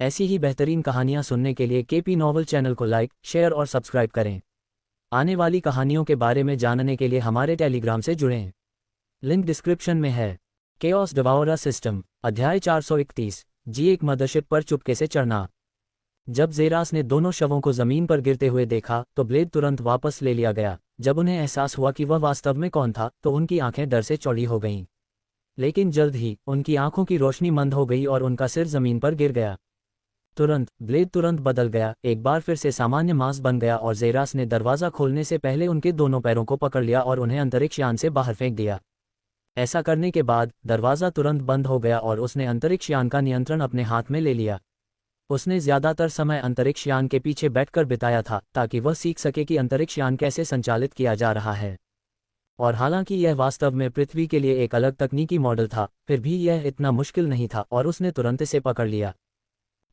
ऐसी ही बेहतरीन कहानियाँ सुनने के लिए केपी नॉवल चैनल को लाइक, शेयर और सब्सक्राइब करें। आने वाली कहानियों के बारे में जानने के लिए हमारे टेलीग्राम से जुड़ें। लिंक डिस्क्रिप्शन में है। केओस डिवाउरर सिस्टम, अध्याय 431, जी एक मदरशिप पर चुपके से चढ़ना। जब जेरास ने दोनों शवों को जमीन पर गिरते हुए देखा तो ब्लेड तुरंत वापस ले लिया गया। जब उन्हें एहसास हुआ कि वह वास्तव में कौन था तो उनकी आंखें डर से चौड़ी हो गईं। लेकिन जल्द ही उनकी आंखों की रोशनी मंद हो गई और उनका सिर जमीन पर गिर गया। ब्लेड तुरंत बदल गया, एक बार फिर से सामान्य मांस बन गया और जेरास ने दरवाज़ा खोलने से पहले उनके दोनों पैरों को पकड़ लिया और उन्हें अंतरिक्ष यान से बाहर फेंक दिया। ऐसा करने के बाद दरवाज़ा तुरंत बंद हो गया और उसने अंतरिक्ष यान का नियंत्रण अपने हाथ में ले लिया। उसने ज़्यादातर समय अंतरिक्ष यान के पीछे बैठकर बिताया था ताकि वह सीख सके कि अंतरिक्ष यान कैसे संचालित किया जा रहा है। और हालांकि यह वास्तव में पृथ्वी के लिए एक अलग तकनीकी मॉडल था, फिर भी यह इतना मुश्किल नहीं था और उसने तुरंत इसे पकड़ लिया।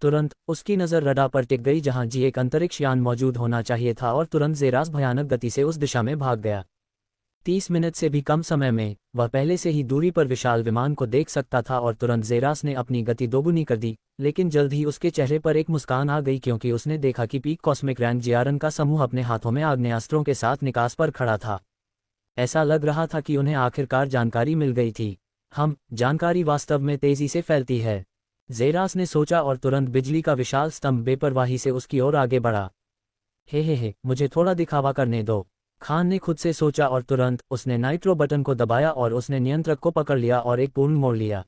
तुरंत उसकी नज़र रडार पर टिक गई जहां जी एक अंतरिक्ष यान मौजूद होना चाहिए था और तुरंत जेरास भयानक गति से उस दिशा में भाग गया। 30 मिनट से भी कम समय में वह पहले से ही दूरी पर विशाल विमान को देख सकता था और तुरंत जेरास ने अपनी गति दोगुनी कर दी। लेकिन जल्द ही उसके चेहरे पर एक मुस्कान आ गई क्योंकि उसने देखा कि पीक कॉस्मिक रैंक जियारन का समूह अपने हाथों में आग्नेयास्त्रों के साथ निकास पर खड़ा था। ऐसा लग रहा था कि उन्हें आखिरकार जानकारी मिल गई थी। जानकारी वास्तव में तेजी से फैलती है, जेरास ने सोचा और तुरंत बिजली का विशाल स्तंभ बेपरवाही से उसकी ओर आगे बढ़ा। हे, मुझे थोड़ा दिखावा करने दो, खान ने खुद से सोचा और तुरंत उसने नाइट्रो बटन को दबाया और उसने नियंत्रक को पकड़ लिया और एक पूर्ण मोड़ लिया।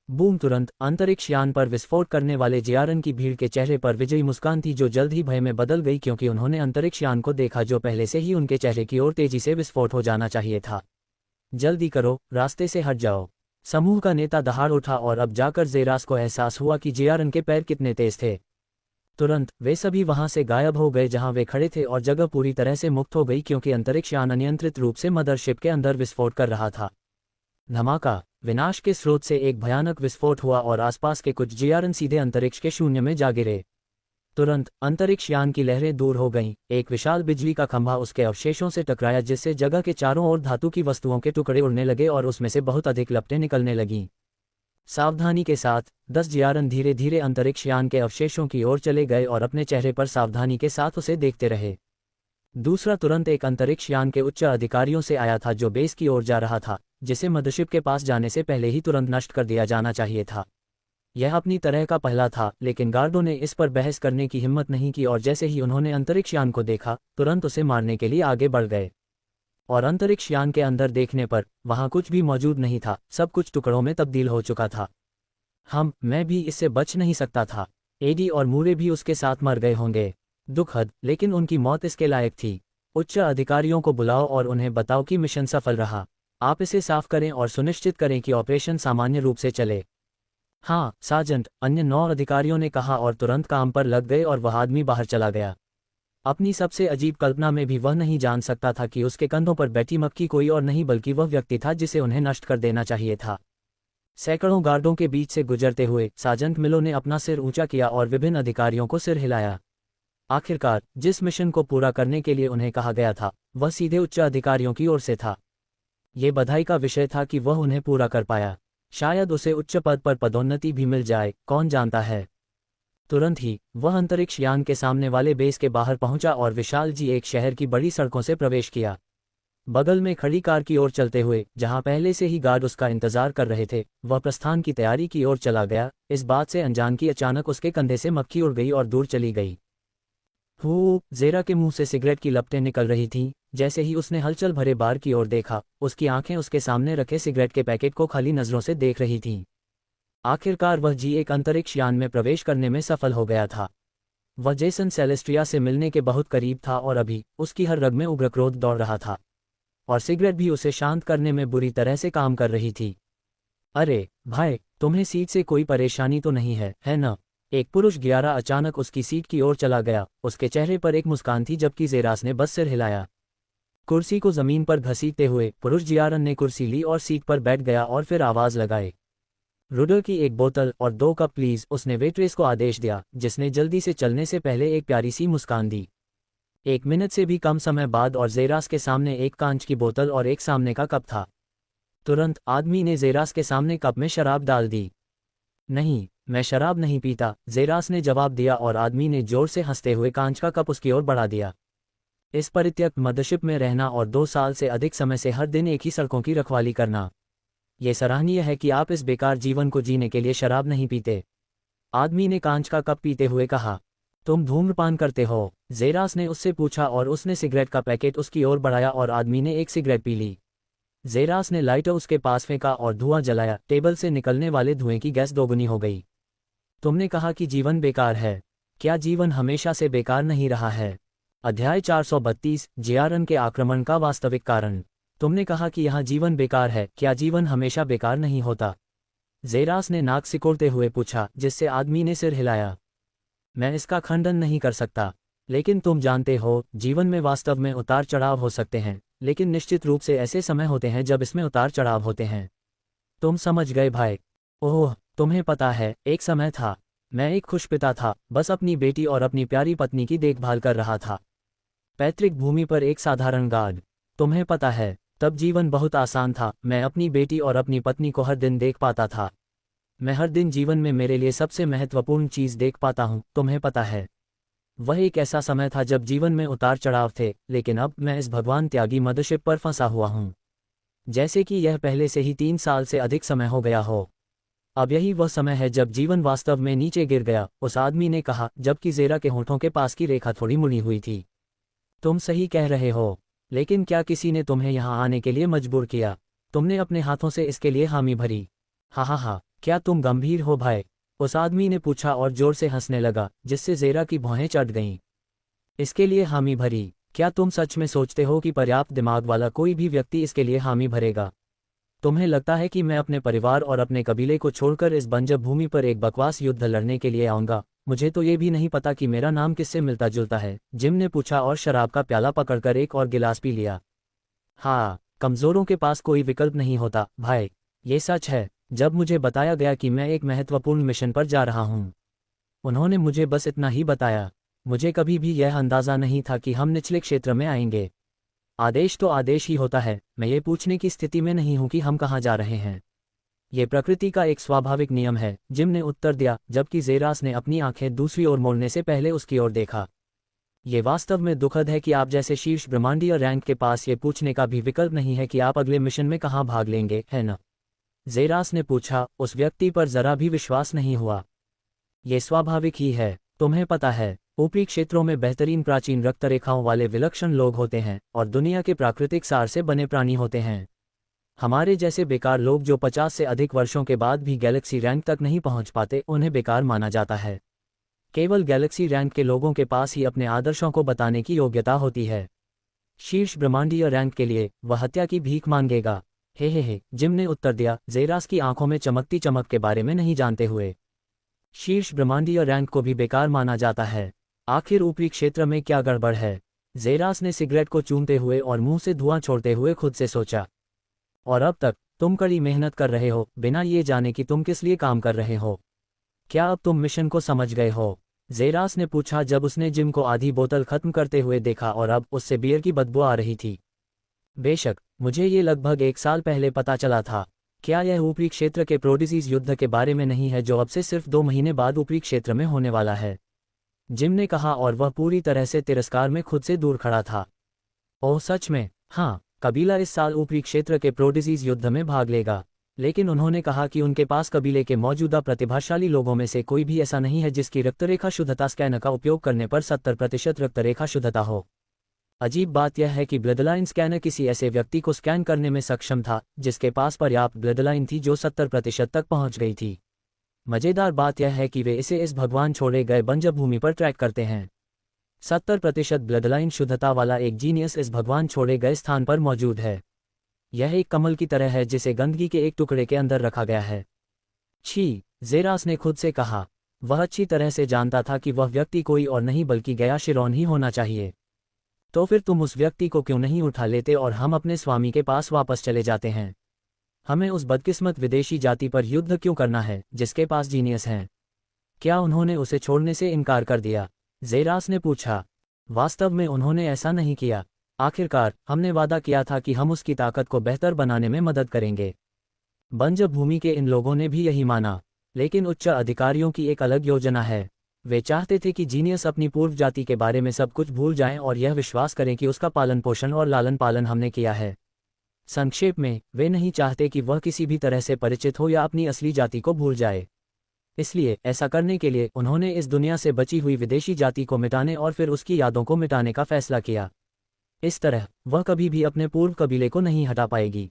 बूम! तुरंत अंतरिक्ष यान पर विस्फोट करने वाले जियारन की भीड़ के चेहरे पर विजयी मुस्कान थी जो जल्द ही भय में बदल गई क्योंकि उन्होंने अंतरिक्ष यान को देखा जो पहले से ही उनके चेहरे की ओर तेजी से विस्फोट हो जाना चाहिए था। जल्दी करो, रास्ते से हट जाओ, समूह का नेता दहाड़ उठा और अब जाकर जेरास को एहसास हुआ कि जियारन के पैर कितने तेज थे। तुरंत वे सभी वहां से गायब हो गए जहां वे खड़े थे और जगह पूरी तरह से मुक्त हो गई क्योंकि अंतरिक्ष यान अनियंत्रित रूप से मदरशिप के अंदर विस्फोट कर रहा था। धमाका! विनाश के स्रोत से एक भयानक विस्फोट हुआ और आसपास के कुछ जियारन सीधे अंतरिक्ष के शून्य में जा गिरे। तुरंत अंतरिक्ष यान की लहरें दूर हो गईं, एक विशाल बिजली का खंभा उसके अवशेषों से टकराया जिससे जगह के चारों ओर धातु की वस्तुओं के टुकड़े उड़ने लगे और उसमें से बहुत अधिक लपटें निकलने लगीं। सावधानी के साथ 10 जियारन धीरे धीरे अंतरिक्ष यान के अवशेषों की ओर चले गए और अपने चेहरे पर सावधानी के साथ उसे देखते रहे। दूसरा तुरंत एक अंतरिक्ष यान के उच्च अधिकारियों से आया था जो बेस की ओर जा रहा था, जिसे मदरशिप के पास जाने से पहले ही तुरंत नष्ट कर दिया जाना चाहिए था। यह अपनी तरह का पहला था, लेकिन गार्डों ने इस पर बहस करने की हिम्मत नहीं की और जैसे ही उन्होंने अंतरिक्ष यान को देखा तुरंत उसे मारने के लिए आगे बढ़ गए। और अंतरिक्ष यान के अंदर देखने पर वहां कुछ भी मौजूद नहीं था, सब कुछ टुकड़ों में तब्दील हो चुका था। मैं भी इससे बच नहीं सकता था। एडी और मूरे भी उसके साथ मर गए होंगे। दुखद, लेकिन उनकी मौत इसके लायक थी। उच्च अधिकारियों को बुलाओ और उन्हें बताओ कि मिशन सफल रहा। आप इसे साफ करें और सुनिश्चित करें कि ऑपरेशन सामान्य रूप से चले। हाँ सार्जेंट, अन्य 9 अधिकारियों ने कहा और तुरंत काम पर लग गए और वह आदमी बाहर चला गया। अपनी सबसे अजीब कल्पना में भी वह नहीं जान सकता था कि उसके कंधों पर बैठी मक्खी कोई और नहीं बल्कि वह व्यक्ति था जिसे उन्हें नष्ट कर देना चाहिए था। सैकड़ों गार्डों के बीच से गुजरते हुए सार्जेंट मिलो ने अपना सिर ऊंचा किया और विभिन्न अधिकारियों को सिर हिलाया। आखिरकार जिस मिशन को पूरा करने के लिए उन्हें कहा गया था वह सीधे उच्च अधिकारियों की ओर से था। ये बधाई का विषय था कि वह उन्हें पूरा कर पाया। शायद उसे उच्च पद पर पदोन्नति भी मिल जाए, कौन जानता है। तुरंत ही वह अंतरिक्ष यान के सामने वाले बेस के बाहर पहुंचा और विशाल जी एक शहर की बड़ी सड़कों से प्रवेश किया। बगल में खड़ी कार की ओर चलते हुए जहां पहले से ही गार्ड उसका इंतजार कर रहे थे वह प्रस्थान की तैयारी की ओर चला गया, इस बात से अनजान कि अचानक उसके कंधे से मक्खी उड़ गई और दूर चली गई। जेरा के मुंह से सिगरेट की लपटें निकल रही थीं। जैसे ही उसने हलचल भरे बार की ओर देखा उसकी आंखें उसके सामने रखे सिगरेट के पैकेट को खाली नजरों से देख रही थीं। आखिरकार वह जी एक अंतरिक्ष यान में प्रवेश करने में सफल हो गया था। वह जेसन सेलेस्ट्रिया से मिलने के बहुत करीब था और अभी उसकी हर रग में उग्र क्रोध दौड़ रहा था और सिगरेट भी उसे शांत करने में बुरी तरह से काम कर रही थी। अरे भाई, तुम्हें सीट से कोई परेशानी तो नहीं है न? एक पुरुष 11 अचानक उसकी सीट की ओर चला गया। उसके चेहरे पर एक मुस्कान थी जबकि जेरास ने बस सिर हिलाया। कुर्सी को जमीन पर घसीटते हुए पुरुष जियारन ने कुर्सी ली और सीट पर बैठ गया और फिर आवाज लगाए, रुडर की 1 बोतल और 2 कप प्लीज। उसने वेट्रेस को आदेश दिया जिसने जल्दी से चलने से पहले एक प्यारी सी मुस्कान दी। 1 मिनट से भी कम समय बाद और जेरास के सामने एक कांच की बोतल और एक सामने का कप था। तुरंत आदमी ने जेरास के सामने कप में शराब डाल दी। नहीं, मैं शराब नहीं पीता, जेरास ने जवाब दिया और आदमी ने जोर से हंसते हुए कांच का कप उसकी ओर बढ़ा दिया। इस परित्यक्त मदरशिप में रहना और 2 साल से अधिक समय से हर दिन एक ही सड़कों की रखवाली करना, ये सराहनीय है कि आप इस बेकार जीवन को जीने के लिए शराब नहीं पीते। आदमी ने कांच का कप पीते हुए कहा। तुम धूम्रपान करते हो? जेरास ने उससे पूछा और उसने सिगरेट का पैकेट उसकी ओर बढ़ाया और आदमी ने एक सिगरेट पी ली। जेरास ने लाइटर उसके पास फेंका और धुआं जलाया। टेबल से निकलने वाले धुएं की गैस दोगुनी हो गई। तुमने कहा कि जीवन बेकार है। क्या जीवन हमेशा से बेकार नहीं रहा है? अध्याय 432, जियारन के आक्रमण का वास्तविक कारण। तुमने कहा कि यहाँ जीवन बेकार है, क्या जीवन हमेशा बेकार नहीं होता? जेरास ने नाक सिकोड़ते हुए पूछा, जिससे आदमी ने सिर हिलाया। मैं इसका खंडन नहीं कर सकता, लेकिन तुम जानते हो, जीवन में वास्तव में उतार चढ़ाव हो सकते हैं, लेकिन निश्चित रूप से ऐसे समय होते हैं जब इसमें उतार चढ़ाव होते हैं। तुम समझ गए भाई? ओह, तुम्हें पता है, एक समय था, मैं एक खुश पिता था, बस अपनी बेटी और अपनी प्यारी पत्नी की देखभाल कर रहा था। पैतृक भूमि पर एक साधारण गार्ड। तुम्हें पता है, तब जीवन बहुत आसान था। मैं अपनी बेटी और अपनी पत्नी को हर दिन देख पाता था। मैं हर दिन जीवन में मेरे लिए सबसे महत्वपूर्ण चीज़ देख पाता हूँ। तुम्हें पता है, वह एक ऐसा समय था जब जीवन में उतार चढ़ाव थे, लेकिन अब मैं इस भगवान त्यागी मदरशिप पर फंसा हुआ हूँ, जैसे कि यह पहले से ही 3 साल से अधिक समय हो गया हो। अब यही वह समय है जब जीवन वास्तव में नीचे गिर गया, उस आदमी ने कहा, जबकि जेरा के होठों के पास की रेखा थोड़ी मुड़ी हुई थी। तुम सही कह रहे हो, लेकिन क्या किसी ने तुम्हें यहाँ आने के लिए मजबूर किया? तुमने अपने हाथों से इसके लिए हामी भरी? हा, क्या तुम गंभीर हो भाई? उस आदमी ने पूछा और जोर से हंसने लगा, जिससे जेरा की भौहें चढ़ गईं। इसके लिए हामी भरी? क्या तुम सच में सोचते हो कि पर्याप्त दिमाग वाला कोई भी व्यक्ति इसके लिए हामी भरेगा? तुम्हें लगता है कि मैं अपने परिवार और अपने कबीले को छोड़कर इस बंजर भूमि पर एक बकवास युद्ध लड़ने के लिए आऊंगा? मुझे तो ये भी नहीं पता कि मेरा नाम किससे मिलता जुलता है, जिम ने पूछा और शराब का प्याला पकड़कर एक और गिलास पी लिया। हाँ, कमजोरों के पास कोई विकल्प नहीं होता भाई, ये सच है। जब मुझे बताया गया कि मैं एक महत्वपूर्ण मिशन पर जा रहा हूँ, उन्होंने मुझे बस इतना ही बताया। मुझे कभी भी यह अंदाज़ा नहीं था कि हम निचले क्षेत्र में आएंगे। आदेश तो आदेश ही होता है। मैं ये पूछने की स्थिति में नहीं हूं कि हम कहाँ जा रहे हैं। ये प्रकृति का एक स्वाभाविक नियम है, जिम ने उत्तर दिया, जबकि जेरास ने अपनी आंखें दूसरी ओर मोड़ने से पहले उसकी ओर देखा। ये वास्तव में दुखद है कि आप जैसे शीर्ष ब्रह्मांडीय रैंक के पास ये पूछने का भी विकल्प नहीं है कि आप अगले मिशन में कहाँ भाग लेंगे, है न? जेरास ने पूछा। उस व्यक्ति पर जरा भी विश्वास नहीं हुआ। ये स्वाभाविक ही है। तुम्हें पता है, ऊपरी क्षेत्रों में बेहतरीन प्राचीन रक्तरेखाओं वाले विलक्षण लोग होते हैं और दुनिया के प्राकृतिक सार से बने प्राणी होते हैं। हमारे जैसे बेकार लोग जो 50 से अधिक वर्षों के बाद भी गैलेक्सी रैंक तक नहीं पहुंच पाते, उन्हें बेकार माना जाता है। केवल गैलेक्सी रैंक के लोगों के पास ही अपने आदर्शों को बताने की योग्यता होती है। शीर्ष ब्रह्मांडीय रैंक के लिए वह हत्या की भीख मांगेगा। हे, जिम ने उत्तर दिया, जेरास की आंखों में चमकती चमक के बारे में नहीं जानते हुए। शीर्ष ब्रह्मांडीय रैंक को भी बेकार माना जाता है। आखिर ऊपरी क्षेत्र में क्या गड़बड़ है? जेरास ने सिगरेट को चूमते हुए और मुंह से धुआं छोड़ते हुए खुद से सोचा। और अब तक तुम कड़ी मेहनत कर रहे हो, बिना ये जाने कि तुम किस लिए काम कर रहे हो। क्या अब तुम मिशन को समझ गए हो? जेरास ने पूछा जब उसने जिम को आधी बोतल खत्म करते हुए देखा और अब उससे बियर की बदबू आ रही थी। बेशक, मुझे ये लगभग 1 साल पहले पता चला था। क्या यह ऊपरी क्षेत्र के प्रोडिसीज युद्ध के बारे में नहीं है जो अब से सिर्फ 2 महीने बाद ऊपरी क्षेत्र में होने वाला है? जिम ने कहा और वह पूरी तरह से तिरस्कार में खुद से दूर खड़ा था। ओह सच में? हाँ, कबीला इस साल ऊपरी क्षेत्र के प्रोडिसीज युद्ध में भाग लेगा, लेकिन उन्होंने कहा कि उनके पास कबीले के मौजूदा प्रतिभाशाली लोगों में से कोई भी ऐसा नहीं है जिसकी रक्तरेखा शुद्धता स्कैनर का उपयोग करने पर 70% रक्तरेखा शुद्धता हो। अजीब बात यह है कि ब्लडलाइन स्कैनर किसी ऐसे व्यक्ति को स्कैन करने में सक्षम था जिसके पास पर्याप्त ब्लडलाइन थी जो 70% तक पहुंच गई थी। मजेदार बात यह है कि वे इसे इस भगवान छोड़े गए बंजर भूमि पर ट्रैक करते हैं। 70% ब्लडलाइन शुद्धता वाला एक जीनियस इस भगवान छोड़े गए स्थान पर मौजूद है। यह एक कमल की तरह है जिसे गंदगी के एक टुकड़े के अंदर रखा गया है। छी, जेरास ने खुद से कहा। वह अच्छी तरह से जानता था कि वह व्यक्ति कोई और नहीं बल्कि गया शिरोन ही होना चाहिए। तो फिर तुम उस व्यक्ति को क्यों नहीं उठा लेते और हम अपने स्वामी के पास वापस चले जाते हैं? हमें उस बदकिस्मत विदेशी जाति पर युद्ध क्यों करना है जिसके पास जीनियस हैं? क्या उन्होंने उसे छोड़ने से इनकार कर दिया? जेरास ने पूछा। वास्तव में उन्होंने ऐसा नहीं किया। आखिरकार हमने वादा किया था कि हम उसकी ताकत को बेहतर बनाने में मदद करेंगे। बंजर भूमि के इन लोगों ने भी यही माना। लेकिन उच्च अधिकारियों की एक अलग योजना है। वे चाहते थे कि जीनियस अपनी पूर्व जाति के बारे में सब कुछ भूल जाएं और यह विश्वास करें कि उसका पालन पोषण और लालन पालन हमने किया है। संक्षेप में, वे नहीं चाहते कि वह किसी भी तरह से परिचित हो या अपनी असली जाति को भूल जाए। इसलिए ऐसा करने के लिए उन्होंने इस दुनिया से बची हुई विदेशी जाति को मिटाने और फिर उसकी यादों को मिटाने का फैसला किया। इस तरह वह कभी भी अपने पूर्व कबीले को नहीं हटा पाएगी।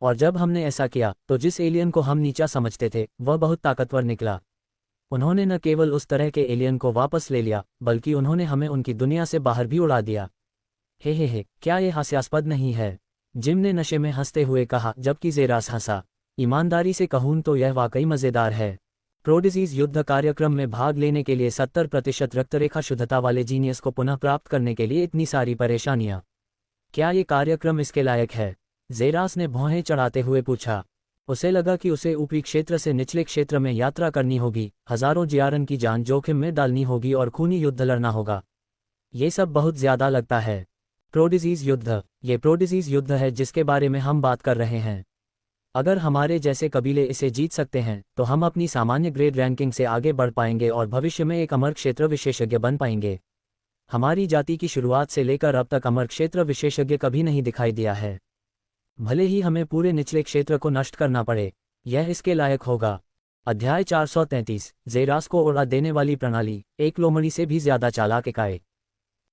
और जब हमने ऐसा किया तो जिस एलियन को हम नीचा समझते थे वह बहुत ताकतवर निकला। उन्होंने न केवल उस तरह के एलियन को वापस ले लिया, बल्कि उन्होंने हमें उनकी दुनिया से बाहर भी उड़ा दिया। हे, क्या ये हास्यास्पद नहीं है? जिम ने नशे में हंसते हुए कहा, जबकि ज़ेरास हंसा। ईमानदारी से कहूं तो यह वाकई मज़ेदार है। प्रोडिजीज युद्ध कार्यक्रम में भाग लेने के लिए 70% रक्तरेखा शुद्धता वाले जीनियस को पुनः प्राप्त करने के लिए इतनी सारी परेशानियां। क्या ये कार्यक्रम इसके लायक है? ज़ेरास ने भौहें चढ़ाते हुए पूछा। उसे लगा कि उसे ऊपरी क्षेत्र से निचले क्षेत्र में यात्रा करनी होगी, हजारों जियारन की जान जोखिम में डालनी होगी और खूनी युद्ध लड़ना होगा। ये सब बहुत ज्यादा लगता है। प्रोडिजीज युद्ध, ये प्रोडिजीज युद्ध है जिसके बारे में हम बात कर रहे हैं। अगर हमारे जैसे कबीले इसे जीत सकते हैं तो हम अपनी सामान्य ग्रेड रैंकिंग से आगे बढ़ पाएंगे और भविष्य में एक अमर क्षेत्र विशेषज्ञ बन पाएंगे। हमारी जाति की शुरुआत से लेकर अब तक अमर क्षेत्र विशेषज्ञ कभी नहीं दिखाई दिया है। भले ही हमें पूरे निचले क्षेत्र को नष्ट करना पड़े, यह इसके लायक होगा। अध्याय 433, ज़ेरास को उड़ा देने वाली प्रणाली, एक लोमड़ी से भी ज्यादा चालाक इकाई।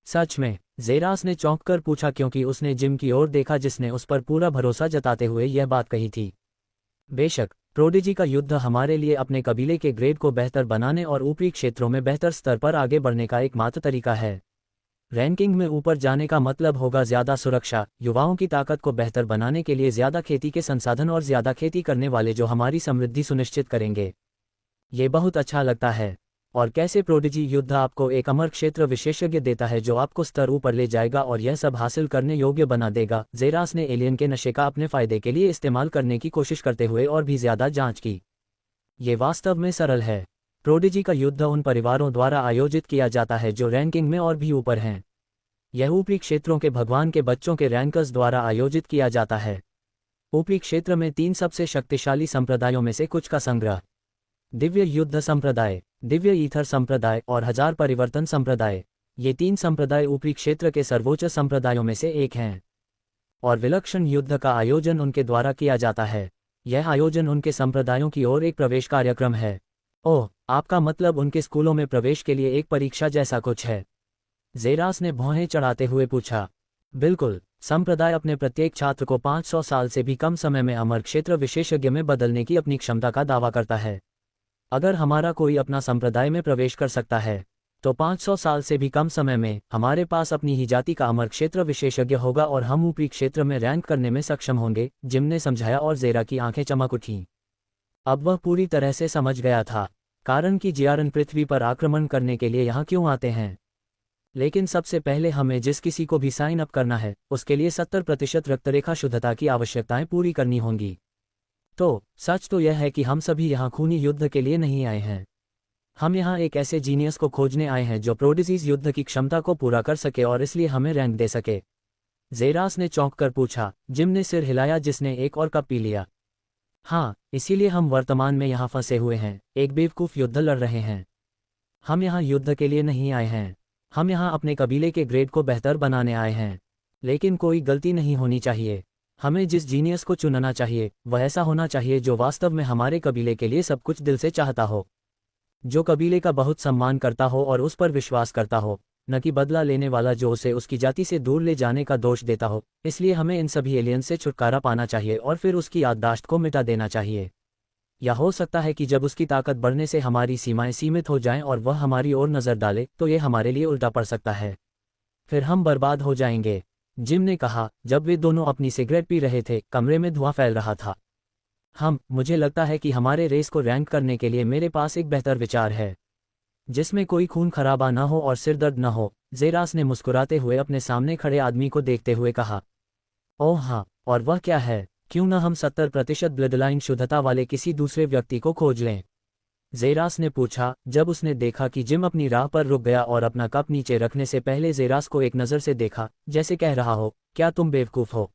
सच में? ज़ेरास ने चौंक कर पूछा, क्योंकि उसने जिम की ओर देखा जिसने उस पर पूरा भरोसा जताते हुए यह बात कही थी। बेशक, प्रोडिजी का युद्ध हमारे लिए अपने कबीले के ग्रेड को बेहतर बनाने और ऊपरी क्षेत्रों में बेहतर स्तर पर आगे बढ़ने का एकमात्र तरीका है। रैंकिंग में ऊपर जाने का मतलब होगा ज्यादा सुरक्षा, युवाओं की ताकत को बेहतर बनाने के लिए ज्यादा खेती के संसाधन और ज्यादा खेती करने वाले जो हमारी समृद्धि सुनिश्चित करेंगे। ये बहुत अच्छा लगता है। और कैसे प्रोडिजी युद्ध आपको एक अमर क्षेत्र विशेषज्ञ देता है जो आपको स्तर ऊपर ले जाएगा और यह सब हासिल करने योग्य बना देगा। ज़ेरास ने एलियन के नशे का अपने फायदे के लिए इस्तेमाल करने की कोशिश करते हुए और भी ज्यादा जांच की। ये वास्तव में सरल है। प्रोडिजी का युद्ध उन परिवारों द्वारा आयोजित किया जाता है जो रैंकिंग में और भी ऊपर हैं। यह ऊपरी क्षेत्रों के भगवान के बच्चों के रैंकर्स द्वारा आयोजित किया जाता है। ऊपरी क्षेत्र में 3 सबसे शक्तिशाली संप्रदायों में से कुछ का संग्रह, दिव्य युद्ध संप्रदाय, दिव्य ईथर संप्रदाय और हजार परिवर्तन संप्रदाय। ये 3 संप्रदाय ऊपरी क्षेत्र के सर्वोच्च संप्रदायों में से एक हैं। और विलक्षण युद्ध का आयोजन उनके द्वारा किया जाता है। यह आयोजन उनके संप्रदायों की ओर एक प्रवेश कार्यक्रम है। ओह, आपका मतलब उनके स्कूलों में प्रवेश के लिए एक परीक्षा जैसा कुछ है? ज़ेरास ने भौहें चढ़ाते हुए पूछा। बिल्कुल, संप्रदाय अपने प्रत्येक छात्र को 500 साल से भी कम समय में अमर क्षेत्र विशेषज्ञ में बदलने की अपनी क्षमता का दावा करता है। अगर हमारा कोई अपना संप्रदाय में प्रवेश कर सकता है तो 500 साल से भी कम समय में हमारे पास अपनी ही जाति का अमर क्षेत्र विशेषज्ञ होगा और हम ऊपरी क्षेत्र में रैंक करने में सक्षम होंगे, जिम ने समझाया और ज़ेरा की आंखें चमक उठीं। अब वह पूरी तरह से समझ गया था, कारण कि जियारन पृथ्वी पर आक्रमण करने के लिए यहाँ क्यों आते हैं। लेकिन सबसे पहले हमें जिस किसी को भी साइन अप करना है उसके लिए 70% रक्तरेखा शुद्धता की आवश्यकताएं पूरी करनी होंगी। तो सच तो यह है कि हम सभी यहाँ खूनी युद्ध के लिए नहीं आए हैं। हम यहाँ एक ऐसे जीनियस को खोजने आए हैं जो प्रोडिजीज युद्ध की क्षमता को पूरा कर सके और इसलिए हमें रैंक दे सके। ज़ेरास ने चौंक कर पूछा। जिम ने सिर हिलाया, जिसने एक और कप पी लिया। हाँ, इसीलिए हम वर्तमान में यहाँ फंसे हुए हैं, एक बेवकूफ़ युद्ध लड़ रहे हैं। हम यहाँ युद्ध के लिए नहीं आए हैं, हम यहाँ अपने कबीले के ग्रेड को बेहतर बनाने आए हैं। लेकिन कोई गलती नहीं होनी चाहिए। हमें जिस जीनियस को चुनना चाहिए वह ऐसा होना चाहिए जो वास्तव में हमारे कबीले के लिए सब कुछ दिल से चाहता हो, जो कबीले का बहुत सम्मान करता हो और उस पर विश्वास करता हो, न कि बदला लेने वाला जो उसे उसकी जाति से दूर ले जाने का दोष देता हो। इसलिए हमें इन सभी एलियंस से छुटकारा पाना चाहिए और फिर उसकी याददाश्त को मिटा देना चाहिए। या हो सकता है कि जब उसकी ताकत बढ़ने से हमारी सीमाएं सीमित हो जाएं और वह हमारी ओर नज़र डाले तो ये हमारे लिए उल्टा पड़ सकता है, फिर हम बर्बाद हो जाएंगे। जिम ने कहा जब वे दोनों अपनी सिगरेट पी रहे थे। कमरे में धुआं फैल रहा था। मुझे लगता है कि हमारे रेस को रैंक करने के लिए मेरे पास एक बेहतर विचार है, जिसमें कोई खून खराबा न हो और सिरदर्द न हो। ज़ेरास ने मुस्कुराते हुए अपने सामने खड़े आदमी को देखते हुए कहा। ओह हाँ, और वह क्या है? क्यों न हम 70% ब्लडलाइन शुद्धता वाले किसी दूसरे व्यक्ति को खोज लें? ज़ेरास ने पूछा, जब उसने देखा कि जिम अपनी राह पर रुक गया और अपना कप नीचे रखने से पहले ज़ेरास को एक नज़र से देखा, जैसे कह रहा हो, क्या तुम बेवकूफ़ हो?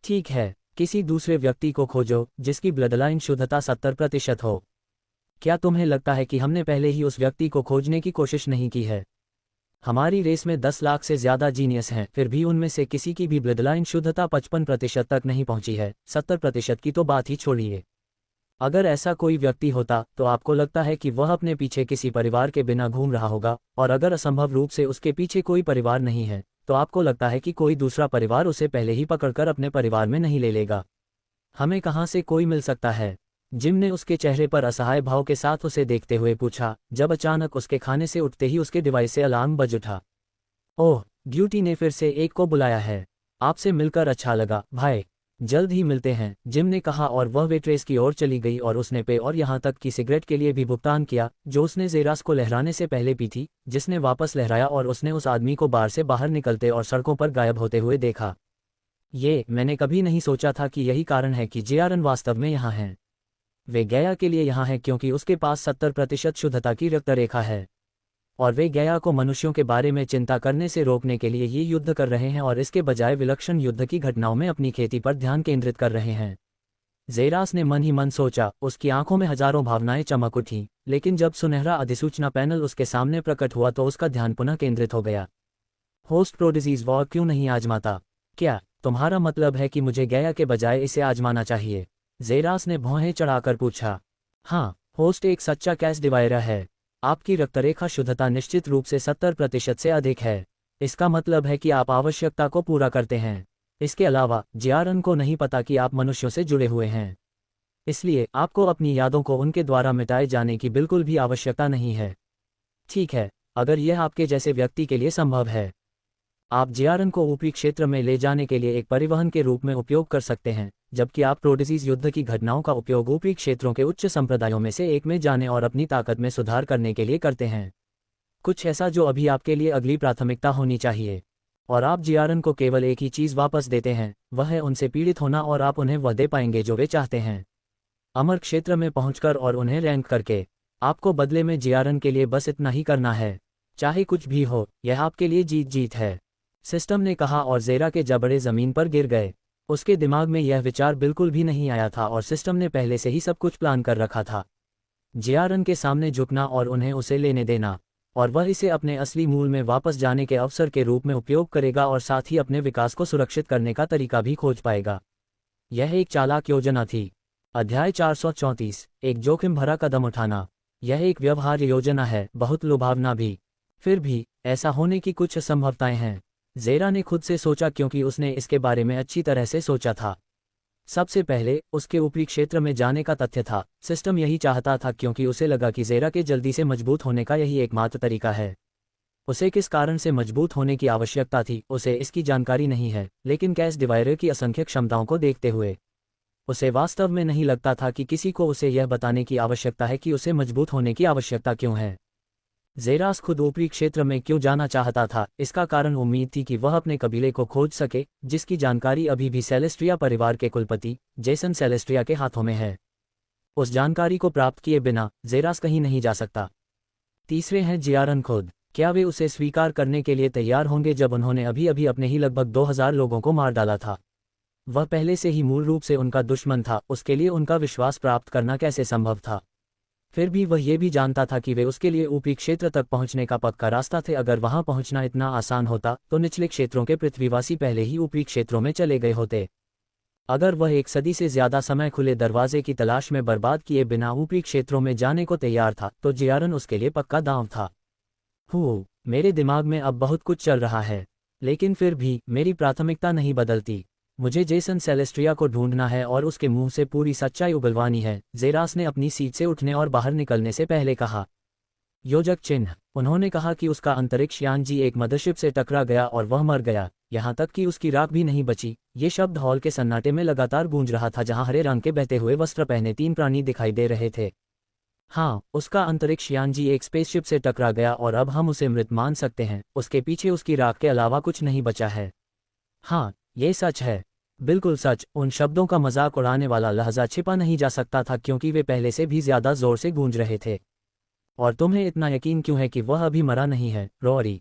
ठीक है, किसी दूसरे व्यक्ति को खोजो जिसकी ब्लडलाइन शुद्धता 70% हो। क्या तुम्हें लगता है कि हमने पहले ही उस व्यक्ति को खोजने की कोशिश नहीं की है? हमारी रेस में 10 लाख से ज्यादा जीनियस हैं, फिर भी उनमें से किसी की भी ब्लडलाइन शुद्धता 55% तक नहीं पहुंची है। 70% की तो बात ही छोड़िए। अगर ऐसा कोई व्यक्ति होता तो आपको लगता है कि वह अपने पीछे किसी परिवार के बिना घूम रहा होगा, और अगर असंभव रूप से उसके पीछे कोई परिवार नहीं है तो आपको लगता है कि कोई दूसरा परिवार उसे पहले ही पकड़कर अपने परिवार में नहीं ले लेगा। हमें कहाँ से कोई मिल सकता है? जिम ने उसके चेहरे पर असहाय भाव के साथ उसे देखते हुए पूछा, जब अचानक उसके खाने से उठते ही उसके डिवाइस से अलार्म बज उठा। ओह, ड्यूटी ने फिर से एक को बुलाया है। आपसे मिलकर अच्छा लगा भाई, जल्द ही मिलते हैं, जिम ने कहा, और वह वेट्रेस की ओर चली गई और उसने पे और यहाँ तक कि सिगरेट के लिए भी भुगतान किया जो उसने जेरास को लहराने से पहले पी थी, जिसने वापस लहराया और उसने उस आदमी को बार से बाहर निकलते और सड़कों पर गायब होते हुए देखा। मैंने कभी नहीं सोचा था कि यही कारण है कि जेआरएन वास्तव में यहाँ हैं। वे गया के लिए यहाँ हैं क्योंकि उसके पास 70% शुद्धता की रक्तरेखा है, और वे गया को मनुष्यों के बारे में चिंता करने से रोकने के लिए ये युद्ध कर रहे हैं और इसके बजाय विलक्षण युद्ध की घटनाओं में अपनी खेती पर ध्यान केंद्रित कर रहे हैं। जेरास ने मन ही मन सोचा। उसकी आंखों में हजारों भावनाएं चमक उठीं, लेकिन जब सुनहरा अधिसूचना पैनल उसके सामने प्रकट हुआ तो उसका ध्यान पुनः केंद्रित हो गया। होस्ट प्रोडिजीज वॉर क्यों नहीं आजमाता? क्या तुम्हारा मतलब है कि मुझे गया के बजाय इसे आजमाना चाहिए? जेरास ने भौहें चढ़ाकर पूछा। हाँ, होस्ट एक सच्चा कैश डिवाइडर है। आपकी रक्तरेखा शुद्धता निश्चित रूप से 70% से अधिक है। इसका मतलब है कि आप आवश्यकता को पूरा करते हैं। इसके अलावा जेआरएन को नहीं पता कि आप मनुष्यों से जुड़े हुए हैं, इसलिए आपको अपनी यादों को उनके द्वारा मिटाए जाने की बिल्कुल भी आवश्यकता नहीं है। ठीक है, अगर यह आपके जैसे व्यक्ति के लिए संभव है, आप जेआरएन को ऊपरी क्षेत्र में ले जाने के लिए एक परिवहन के रूप में उपयोग कर सकते हैं, जबकि आप प्रोडिजीज युद्ध की घटनाओं का उपयोग ऊपरी क्षेत्रों के उच्च संप्रदायों में से एक में जाने और अपनी ताकत में सुधार करने के लिए करते हैं। कुछ ऐसा जो अभी आपके लिए अगली प्राथमिकता होनी चाहिए। और आप जेआरएन को केवल एक ही चीज़ वापस देते हैं, वह है उनसे पीड़ित होना, और आप उन्हें वह दे पाएंगे जो वे चाहते हैं। अमर क्षेत्र में पहुंचकर और उन्हें रैंक करके आपको बदले में जेआरएन के लिए बस इतना ही करना है। चाहे कुछ भी हो, यह आपके लिए जीत जीत है, सिस्टम ने कहा, और जेरा के जबड़े जमीन पर गिर गए। उसके दिमाग में यह विचार बिल्कुल भी नहीं आया था और सिस्टम ने पहले से ही सब कुछ प्लान कर रखा था। जेआरएन के सामने झुकना और उन्हें उसे लेने देना, और वह इसे अपने असली मूल में वापस जाने के अवसर के रूप में उपयोग करेगा और साथ ही अपने विकास को सुरक्षित करने का तरीका भी खोज पाएगा। यह एक चालाक योजना थी। अध्याय 434, एक जोखिम भरा कदम उठाना। यह एक व्यवहार्य योजना है, बहुत लुभावना भी। फिर भी ऐसा होने की कुछ संभावनाएं हैं, जेरा ने खुद से सोचा, क्योंकि उसने इसके बारे में अच्छी तरह से सोचा था। सबसे पहले उसके ऊपरी क्षेत्र में जाने का तथ्य था। सिस्टम यही चाहता था क्योंकि उसे लगा कि जेरा के जल्दी से मजबूत होने का यही एकमात्र तरीका है। उसे किस कारण से मजबूत होने की आवश्यकता थी उसे इसकी जानकारी नहीं है, लेकिन कैश डिवाइडर की असंख्य क्षमताओं को देखते हुए उसे वास्तव में नहीं लगता था कि किसी को उसे यह बताने की आवश्यकता है कि उसे मजबूत होने की आवश्यकता क्यों है। जेरास खुद ऊपरी क्षेत्र में क्यों जाना चाहता था? इसका कारण उम्मीद थी कि वह अपने कबीले को खोज सके, जिसकी जानकारी अभी भी सेलेस्ट्रिया परिवार के कुलपति जेसन सेलेस्ट्रिया के हाथों में है। उस जानकारी को प्राप्त किए बिना जेरास कहीं नहीं जा सकता। तीसरे हैं जेआरएन खुद। क्या वे उसे स्वीकार करने के लिए तैयार होंगे जब उन्होंने अभी अभी अपने ही लगभग 2000 लोगों को मार डाला था? वह पहले से ही मूल रूप से उनका दुश्मन था, उसके लिए उनका विश्वास प्राप्त करना कैसे संभव था? फिर भी वह ये भी जानता था कि वे उसके लिए ऊपरी क्षेत्र तक पहुंचने का पक्का रास्ता थे। अगर वहां पहुंचना इतना आसान होता तो निचले क्षेत्रों के पृथ्वीवासी पहले ही ऊपरी क्षेत्रों में चले गए होते। अगर वह एक सदी से ज्यादा समय खुले दरवाजे की तलाश में बर्बाद किए बिना ऊपरी क्षेत्रों में जाने को तैयार था तो जेआरएन उसके लिए पक्का दांव था। मेरे दिमाग में अब बहुत कुछ चल रहा है, लेकिन फिर भी मेरी प्राथमिकता नहीं बदलती। मुझे जेसन सेलेस्ट्रिया को ढूंढना है और उसके मुंह से पूरी सच्चाई उगलवानी है, जेरास ने अपनी सीट से उठने और बाहर निकलने से पहले कहा। योजक चिन्ह। उन्होंने कहा कि उसका अंतरिक्ष यान जी एक मदरशिप से टकरा गया और वह मर गया, यहाँ तक कि उसकी राख भी नहीं बची। ये शब्द हॉल के सन्नाटे में लगातार गूंज रहा था, जहाँ हरे रंग के बहते हुए वस्त्र पहने 3 प्राणी दिखाई दे रहे थे। हाँ, उसका अंतरिक्ष यान जी एक स्पेसशिप से टकरा गया और अब हम उसे मृत मान सकते हैं। उसके पीछे उसकी राख के अलावा कुछ नहीं बचा है। हाँ, ये सच है, बिल्कुल सच। उन शब्दों का मजाक उड़ाने वाला लहजा छिपा नहीं जा सकता था, क्योंकि वे पहले से भी ज्यादा जोर से गूंज रहे थे। और तुम्हें इतना यकीन क्यों है कि वह अभी मरा नहीं है, रोरी?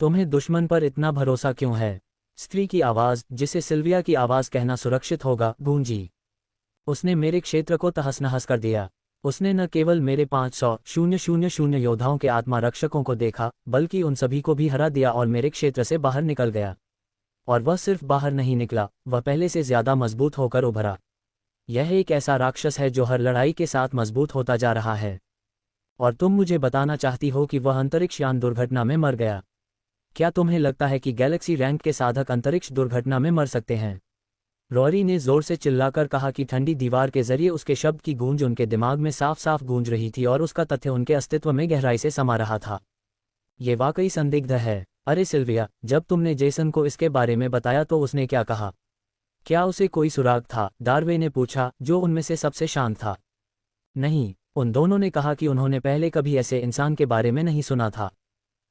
तुम्हें दुश्मन पर इतना भरोसा क्यों है? स्त्री की आवाज, जिसे सिल्विया की आवाज कहना सुरक्षित होगा, गूंजी। उसने मेरे क्षेत्र को तहस नहस कर दिया। उसने न केवल मेरे 500,000 योद्धाओं के आत्मारक्षकों को देखा, बल्कि उन सभी को भी हरा दिया और मेरे क्षेत्र से बाहर निकल गया। और वह सिर्फ बाहर नहीं निकला, वह पहले से ज्यादा मजबूत होकर उभरा। यह एक ऐसा राक्षस है जो हर लड़ाई के साथ मजबूत होता जा रहा है। और तुम मुझे बताना चाहती हो कि वह अंतरिक्ष यान दुर्घटना में मर गया। क्या तुम्हें लगता है कि गैलेक्सी रैंक के साधक अंतरिक्ष दुर्घटना में मर सकते हैं? रॉरी ने जोर से चिल्लाकर कहा कि ठंडी दीवार के जरिए उसके शब्द की गूंज उनके दिमाग में साफ साफ गूंज रही थी और उसका तथ्य उनके अस्तित्व में गहराई से समा रहा था। ये वाकई संदिग्ध है। अरे सिल्विया, जब तुमने जेसन को इसके बारे में बताया तो उसने क्या कहा? क्या उसे कोई सुराग था? डार्वे ने पूछा, जो उनमें से सबसे शांत था। नहीं, उन दोनों ने कहा कि उन्होंने पहले कभी ऐसे इंसान के बारे में नहीं सुना था।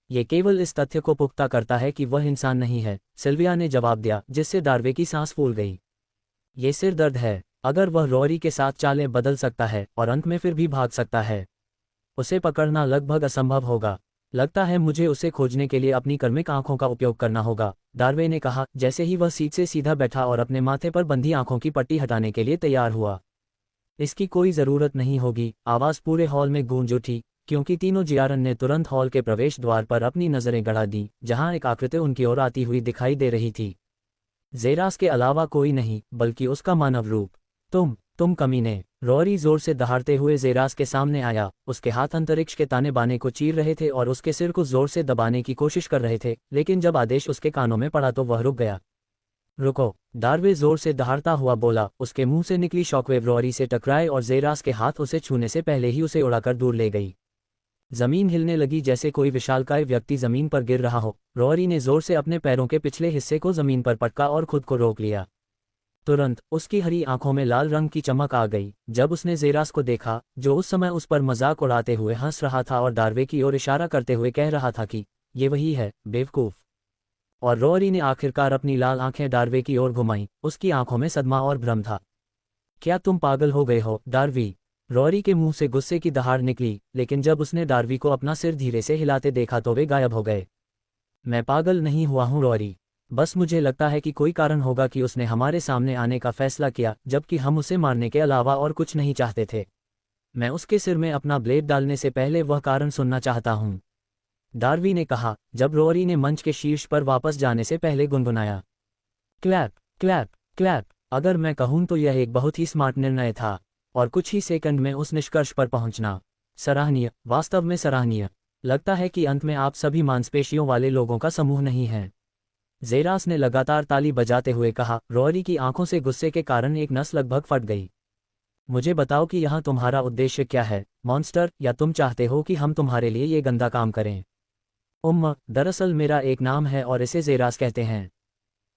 ये केवल इस तथ्य को पुख्ता करता है कि वह इंसान नहीं है, सिल्विया ने जवाब दिया, जिससे डार्वे की सांस फूल गई। ये सिर दर्द है। अगर वह रॉरी के साथ चालें बदल सकता है और अंत में फिर भी भाग सकता है, उसे पकड़ना लगभग असंभव होगा। लगता है मुझे उसे खोजने के लिए अपनी कर्मिक आंखों का उपयोग करना होगा, डार्वे ने कहा, जैसे ही वह सीट से सीधा बैठा और अपने माथे पर बंधी आंखों की पट्टी हटाने के लिए तैयार हुआ। इसकी कोई जरूरत नहीं होगी, आवाज पूरे हॉल में गूंज उठी, क्योंकि तीनों जियारन ने तुरंत हॉल के प्रवेश द्वार पर अपनी नजरें गड़ा दी, जहां एक आकृति उनकी ओर आती हुई दिखाई दे रही थी। जेरास के अलावा कोई नहीं, बल्कि उसका मानव रूप। तुम कमीने! रॉरी जोर से दहाड़ते हुए जेरास के सामने आया। उसके हाथ अंतरिक्ष के ताने बाने को चीर रहे थे और उसके सिर को जोर से दबाने की कोशिश कर रहे थे, लेकिन जब आदेश उसके कानों में पड़ा तो वह रुक गया। रुको! डार्वे जोर से दहाड़ता हुआ बोला। उसके मुंह से निकली शॉकवेव रॉरी से टकराए और जेरास के हाथ उसे छूने से पहले ही उसे उड़ाकर दूर ले गई। जमीन हिलने लगी जैसे कोई विशालकाय व्यक्ति जमीन पर गिर रहा हो। रॉरी ने जोर से अपने पैरों के पिछले हिस्से को जमीन पर पटका और खुद को रोक लिया। तुरंत उसकी हरी आंखों में लाल रंग की चमक आ गई जब उसने जेरास को देखा, जो उस समय उस पर मजाक उड़ाते हुए हंस रहा था और डार्वे की ओर इशारा करते हुए कह रहा था कि ये वही है, बेवकूफ। और रॉरी ने आखिरकार अपनी लाल आंखें डार्वे की ओर घुमाईं। उसकी आंखों में सदमा और भ्रम था। क्या तुम पागल हो गए हो, डार्वी? रॉरी के मुंह से गुस्से की दहाड़ निकली, लेकिन जब उसने डार्वी को अपना सिर धीरे से हिलाते देखा तो वे गायब हो गए। मैं पागल नहीं हुआ हूं रॉरी, बस मुझे लगता है कि कोई कारण होगा कि उसने हमारे सामने आने का फैसला किया, जबकि हम उसे मारने के अलावा और कुछ नहीं चाहते थे। मैं उसके सिर में अपना ब्लेड डालने से पहले वह कारण सुनना चाहता हूं, डार्वी ने कहा, जब रॉरी ने मंच के शीर्ष पर वापस जाने से पहले गुनगुनाया। Clap clap clap. अगर मैं कहूं तो यह एक बहुत ही स्मार्ट निर्णय था, और कुछ ही सेकंड में उस निष्कर्ष पर पहुंचना सराहनीय, वास्तव में सराहनीय। लगता है कि अंत में आप सभी मांसपेशियों वाले लोगों का समूह नहीं हैं। जेरास ने लगातार ताली बजाते हुए कहा। रॉरी की आंखों से गुस्से के कारण एक नस लगभग फट गई। मुझे बताओ कि यहाँ तुम्हारा उद्देश्य क्या है, मॉन्स्टर, या तुम चाहते हो कि हम तुम्हारे लिए ये गंदा काम करें? दरअसल मेरा एक नाम है और इसे जेरास कहते हैं।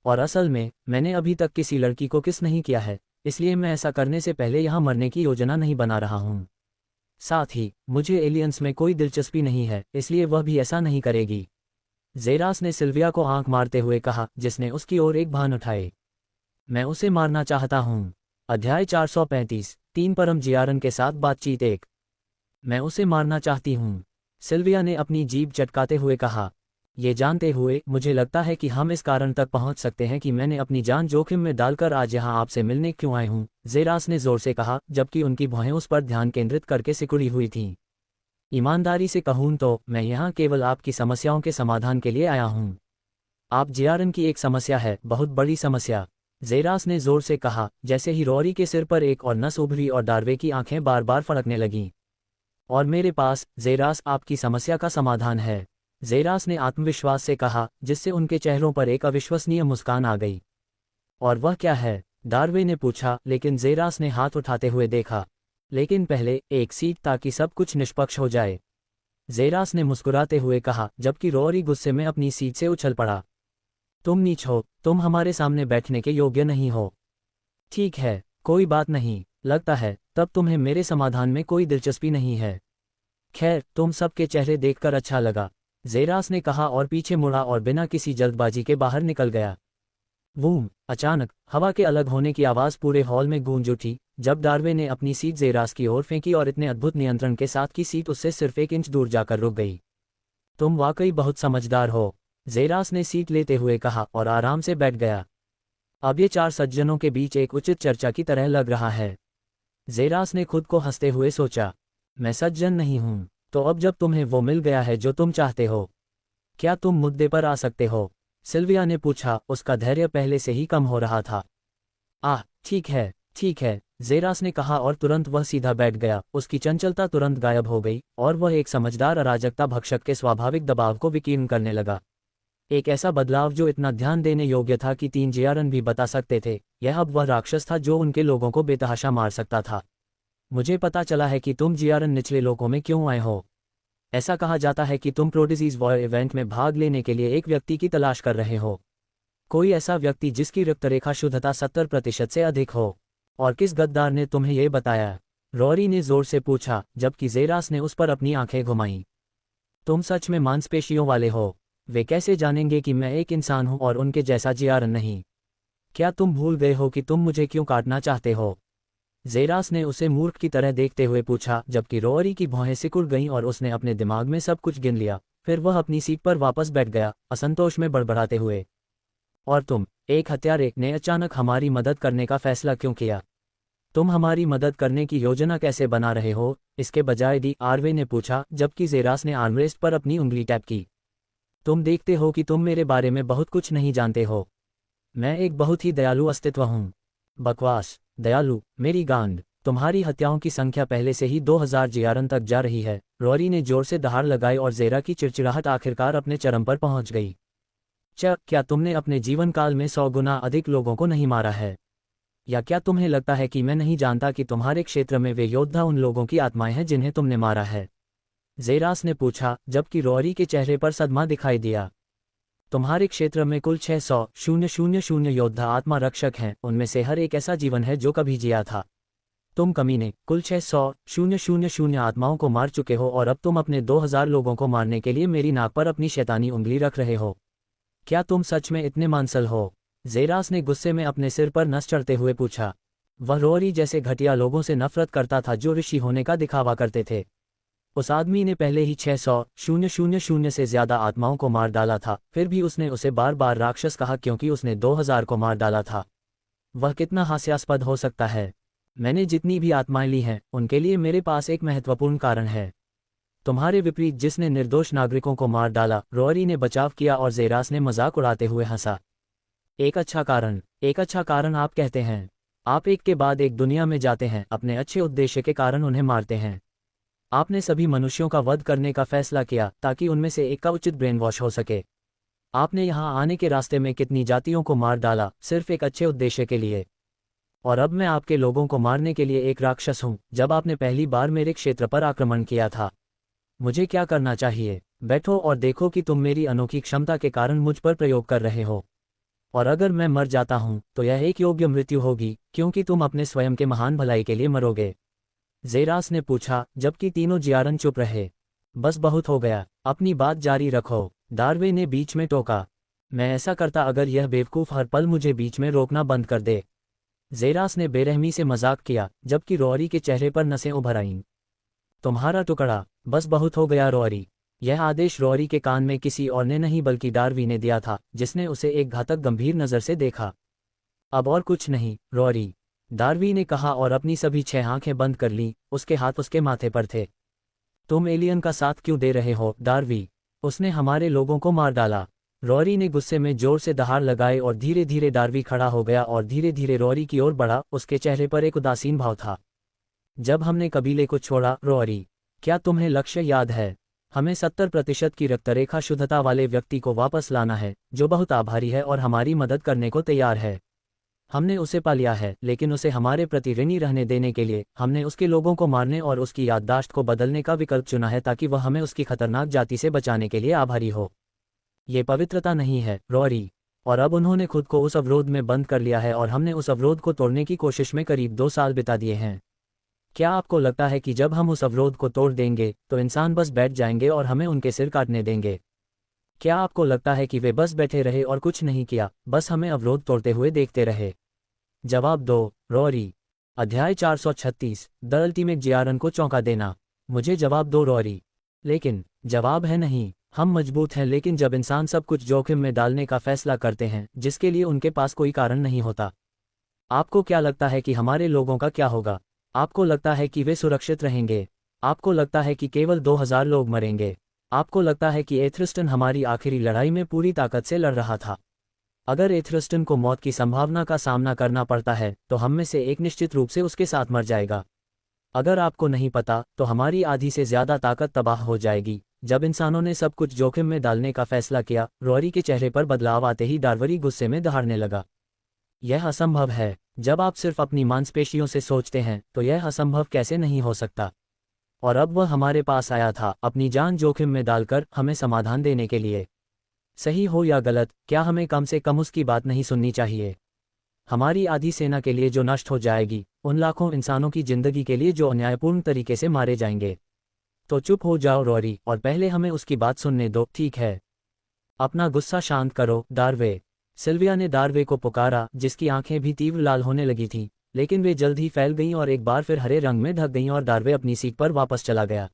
और असल में मैंने अभी तक किसी लड़की को किस नहीं किया है, इसलिए मैं ऐसा करने से पहले यहाँ मरने की योजना नहीं बना रहा हूँ। साथ ही मुझे एलियंस में कोई दिलचस्पी नहीं है, इसलिए वह भी ऐसा नहीं करेगी। जेरास ने सिल्विया को आंख मारते हुए कहा, जिसने उसकी ओर एक भान उठाए। मैं उसे मारना चाहता हूँ। अध्याय 435, 3 परम जियारन के साथ बातचीत 1। मैं उसे मारना चाहती हूँ, सिल्विया ने अपनी जीभ चटकाते हुए कहा। ये जानते हुए मुझे लगता है कि हम इस कारण तक पहुंच सकते हैं कि मैंने अपनी जान जोखिम में डालकर आज यहां आपसे मिलने क्यों आए हूं, जेरास ने जोर से कहा, जबकि उनकी भौहें उस पर ध्यान केंद्रित करके सिकुड़ी हुई थीं। ईमानदारी से कहूं तो मैं यहां केवल आपकी समस्याओं के समाधान के लिए आया हूं। आप जियारन की एक समस्या है, बहुत बड़ी समस्या, जेरास ने जोर से कहा, जैसे ही रॉरी के सिर पर एक और नस उभरी और डार्वे की आंखें बार बार फड़कने लगीं। और मेरे पास, जेरास, आपकी समस्या का समाधान है, जेरास ने आत्मविश्वास से कहा, जिससे उनके चेहरों पर एक अविश्वसनीय मुस्कान आ गई। और वह क्या है? डार्वे ने पूछा, लेकिन जेरास ने हाथ उठाते हुए देखा। लेकिन पहले एक सीट ताकि सब कुछ निष्पक्ष हो जाए, जेरास ने मुस्कुराते हुए कहा, जबकि रॉरी गुस्से में अपनी सीट से उछल पड़ा। तुम नीच हो, तुम हमारे सामने बैठने के योग्य नहीं हो। ठीक है, कोई बात नहीं, लगता है तब तुम्हें मेरे समाधान में कोई दिलचस्पी नहीं है। खैर, तुम सबके चेहरे देखकर अच्छा लगा, जेरास ने कहा और पीछे मुड़ा और बिना किसी जल्दबाजी के बाहर निकल गया। वूम! अचानक हवा के अलग होने की आवाज पूरे हॉल में गूंज उठी, जब डार्वे ने अपनी सीट जेरास की ओर फेंकी और इतने अद्भुत नियंत्रण के साथ कि सीट उससे सिर्फ 1 इंच दूर जाकर रुक गई। तुम वाकई बहुत समझदार हो, जेरास ने सीट लेते हुए कहा और आराम से बैठ गया। अब ये 4 सज्जनों के बीच एक उचित चर्चा की तरह लग रहा है। ज़ेरास ने खुद को हंसते हुए सोचा, मैं सज्जन नहीं हूँ, तो अब जब तुम्हें वो मिल गया है जो तुम चाहते हो, क्या तुम मुद्दे पर आ सकते हो? सिल्विया ने पूछा, उसका धैर्य पहले से ही कम हो रहा था। ठीक है, ज़ेरास ने कहा और तुरंत वह सीधा बैठ गया। उसकी चंचलता तुरंत गायब हो गई और वह एक समझदार अराजकता भक्षक के स्वाभाविक दबाव को विकीर्ण करने लगा। एक ऐसा बदलाव जो इतना ध्यान देने योग्य था कि 3 जियारन भी बता सकते थे। यह अब वह राक्षस था जो उनके लोगों को बेतहाशा मार सकता था। मुझे पता चला है कि तुम जियारन निचले लोकों में क्यों आए हो। ऐसा कहा जाता है कि तुम प्रोडिजीज वॉर इवेंट में भाग लेने के लिए एक व्यक्ति की तलाश कर रहे हो। कोई ऐसा व्यक्ति जिसकी रक्तरेखा शुद्धता 70% से अधिक हो। और किस गद्दार ने तुम्हें यह बताया? रॉरी ने जोर से पूछा, जबकि ज़ेरास ने उस पर अपनी आंखें घुमाईं। तुम सच में मांसपेशियों वाले हो। वे कैसे जानेंगे कि मैं एक इंसान हूं और उनके जैसा जियारन नहीं? क्या तुम भूल गए हो कि तुम मुझे क्यों काटना चाहते हो? ज़ेरास ने उसे मूर्ख की तरह देखते हुए पूछा, जबकि रॉरी की भौहें सिकुड़ गईं और उसने अपने दिमाग में सब कुछ गिन लिया। फिर वह अपनी सीट पर वापस बैठ गया, असंतोष में बड़बड़ाते हुए। और तुम, एक हत्यारे ने अचानक हमारी मदद करने का फैसला क्यों किया? तुम हमारी मदद करने की योजना कैसे बना रहे हो? इसके बजाय डी आरवे ने पूछा, जबकि ज़ेरास ने आर्मरेस्ट पर अपनी उंगली टैप की। तुम देखते हो कि तुम मेरे बारे में बहुत कुछ नहीं जानते हो। मैं एक बहुत ही दयालु अस्तित्व हूँ। बकवास। दयालु, मेरी गांड। तुम्हारी हत्याओं की संख्या पहले से ही 2000 जियारन तक जा रही है। रॉरी ने जोर से दहाड़ लगाई और ज़ेरा की चिड़चिड़ाहट आखिरकार अपने चरम पर पहुंच गई। क्या तुमने अपने जीवन काल में 100 गुना अधिक लोगों को नहीं मारा है? या क्या तुम्हें लगता है कि मैं नहीं जानता कि तुम्हारे क्षेत्र में वे योद्धा उन लोगों की आत्माएं हैं जिन्हें तुमने मारा है? ज़ेरास ने पूछा, जबकि रॉरी के चेहरे पर सदमा दिखाई दिया। तुम्हारे क्षेत्र में कुल 600,000 योद्धा आत्मा रक्षक हैं। उनमें से हर एक ऐसा जीवन है जो कभी जिया था। तुम कमीने कुल 600,000 आत्माओं को मार चुके हो और अब तुम अपने 2000 लोगों को मारने के लिए मेरी नाक पर अपनी शैतानी उंगली रख रहे हो। क्या तुम सच में इतने मांसल हो? ज़ेरास ने गुस्से में अपने सिर पर नस चढ़ते हुए पूछा। वह रॉरी जैसे घटिया लोगों से नफरत करता था जो ऋषि होने का दिखावा करते थे। उस आदमी ने पहले ही 600,000 से ज्यादा आत्माओं को मार डाला था, फिर भी उसने उसे बार बार राक्षस कहा क्योंकि उसने 2000 को मार डाला था। वह कितना हास्यास्पद हो सकता है? मैंने जितनी भी आत्माएं ली हैं, उनके लिए मेरे पास एक महत्वपूर्ण कारण है। तुम्हारे विपरीत जिसने निर्दोष नागरिकों को मार डाला। रॉरी ने बचाव किया और ज़ेरास ने मजाक उड़ाते हुए हंसा। एक अच्छा कारण आप कहते हैं। आप एक के बाद एक दुनिया में जाते हैं, अपने अच्छे उद्देश्य के कारण उन्हें मारते हैं। आपने सभी मनुष्यों का वध करने का फैसला किया ताकि उनमें से एक का उचित ब्रेन वॉश हो सके। आपने यहाँ आने के रास्ते में कितनी जातियों को मार डाला, सिर्फ एक अच्छे उद्देश्य के लिए। और अब मैं आपके लोगों को मारने के लिए एक राक्षस हूँ। जब आपने पहली बार मेरे क्षेत्र पर आक्रमण किया था, मुझे क्या करना चाहिए? बैठो और देखो कि तुम मेरी अनोखी क्षमता के कारण मुझ पर प्रयोग कर रहे हो। और अगर मैं मर जाता हूं तो यह एक योग्य मृत्यु होगी, क्योंकि तुम अपने स्वयं के महान भलाई के लिए मरोगे। ज़ेरास ने पूछा, जबकि तीनों जियारन चुप रहे। बस बहुत हो गया, अपनी बात जारी रखो, डार्वे ने बीच में टोका। मैं ऐसा करता अगर यह बेवकूफ़ हर पल मुझे बीच में रोकना बंद कर दे। ज़ेरास ने बेरहमी से मजाक किया, जबकि रॉरी के चेहरे पर नसें उभर आईं। तुम्हारा टुकड़ा, बस बहुत हो गया रॉरी। यह आदेश रॉरी के कान में किसी और ने नहीं बल्कि डार्वी ने दिया था, जिसने उसे एक घातक गंभीर नज़र से देखा। अब और कुछ नहीं, रॉरी, डार्वी ने कहा और अपनी सभी 6 आंखें बंद कर लीं। उसके हाथ उसके माथे पर थे। तुम एलियन का साथ क्यों दे रहे हो, डार्वी? उसने हमारे लोगों को मार डाला। रॉरी ने गुस्से में जोर से दहाड़ लगाई और धीरे धीरे डार्वी खड़ा हो गया और धीरे धीरे रॉरी की ओर बढ़ा। उसके चेहरे पर एक उदासीन भाव था। जब हमने कबीले को छोड़ा, रॉरी, क्या तुम्हें लक्ष्य याद है? हमें 70% की रक्तरेखा शुद्धता वाले व्यक्ति को वापस लाना है, जो बहुत आभारी है और हमारी मदद करने को तैयार है। हमने उसे पा लिया है, लेकिन उसे हमारे प्रति ऋणी रहने देने के लिए हमने उसके लोगों को मारने और उसकी याददाश्त को बदलने का विकल्प चुना है, ताकि वह हमें उसकी खतरनाक जाति से बचाने के लिए आभारी हो। ये पवित्रता नहीं है, रॉरी। और अब उन्होंने खुद को उस अवरोध में बंद कर लिया है और हमने उस अवरोध को तोड़ने की कोशिश में करीब 2 साल बिता दिए हैं। क्या आपको लगता है कि जब हम उस अवरोध को तोड़ देंगे तो इंसान बस बैठ जाएंगे और हमें उनके सिर काटने देंगे? क्या आपको लगता है कि वे बस बैठे रहे और कुछ नहीं किया, बस हमें अवरोध तोड़ते हुए देखते रहे? जवाब दो, रॉरी। अध्याय 436, द अल्टीमेट जियारन को चौंका देना। मुझे जवाब दो, रॉरी। लेकिन जवाब है नहीं। हम मजबूत हैं, लेकिन जब इंसान सब कुछ जोखिम में डालने का फैसला करते हैं जिसके लिए उनके पास कोई कारण नहीं होता। आपको क्या लगता है कि हमारे लोगों का क्या होगा? आपको लगता है कि वे सुरक्षित रहेंगे। आपको लगता है कि केवल 2000 लोग मरेंगे। आपको लगता है कि एथरिस्टन हमारी आखिरी लड़ाई में पूरी ताकत से लड़ रहा था। अगर एथरिस्टन को मौत की संभावना का सामना करना पड़ता है तो हम में से एक निश्चित रूप से उसके साथ मर जाएगा। अगर आपको नहीं पता तो हमारी आधी से ज्यादा ताकत तबाह हो जाएगी। जब इंसानों ने सब कुछ जोखिम में डालने का फैसला किया, रॉरी के चेहरे पर बदलाव आते ही डार्वरी गुस्से में दहाड़ने लगा। यह असंभव है। जब आप सिर्फ अपनी मांसपेशियों से सोचते हैं तो यह असंभव कैसे नहीं हो सकता। और अब वह हमारे पास आया था, अपनी जान जोखिम में डालकर हमें समाधान देने के लिए। सही हो या गलत, क्या हमें कम से कम उसकी बात नहीं सुननी चाहिए? हमारी आधी सेना के लिए जो नष्ट हो जाएगी, उन लाखों इंसानों की जिंदगी के लिए जो अन्यायपूर्ण तरीके से मारे जाएंगे। तो चुप हो जाओ रॉरी, और पहले हमें उसकी बात सुनने दो, ठीक है? अपना गुस्सा शांत करो, डार्वे। सिल्विया ने डार्वे को पुकारा, जिसकी आंखें भी तीव्र लाल होने लगी थीं, लेकिन वे जल्द ही फैल गईं और एक बार फिर हरे रंग में ढक गईं और डार्वे अपनी सीट पर वापस चला गया।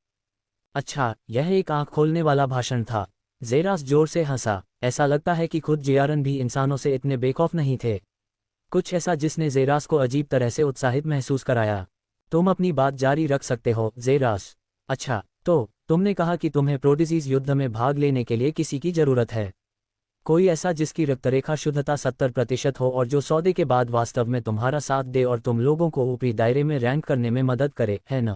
अच्छा, यह एक आंख खोलने वाला भाषण था। ज़ेरास जोर से हंसा। ऐसा लगता है कि खुद जियारन भी इंसानों से इतने बेखौफ नहीं थे। कुछ ऐसा जिसने ज़ेरास को अजीब तरह से उत्साहित महसूस कराया। तुम अपनी बात जारी रख सकते हो, ज़ेरास। अच्छा, तो तुमने कहा कि तुम्हें प्रोडिजीज युद्ध में भाग लेने के लिए किसी की जरूरत है। कोई ऐसा जिसकी रक्तरेखा शुद्धता 70% हो और जो सौदे के बाद वास्तव में तुम्हारा साथ दे और तुम लोगों को ऊपरी दायरे में रैंक करने में मदद करे, है न?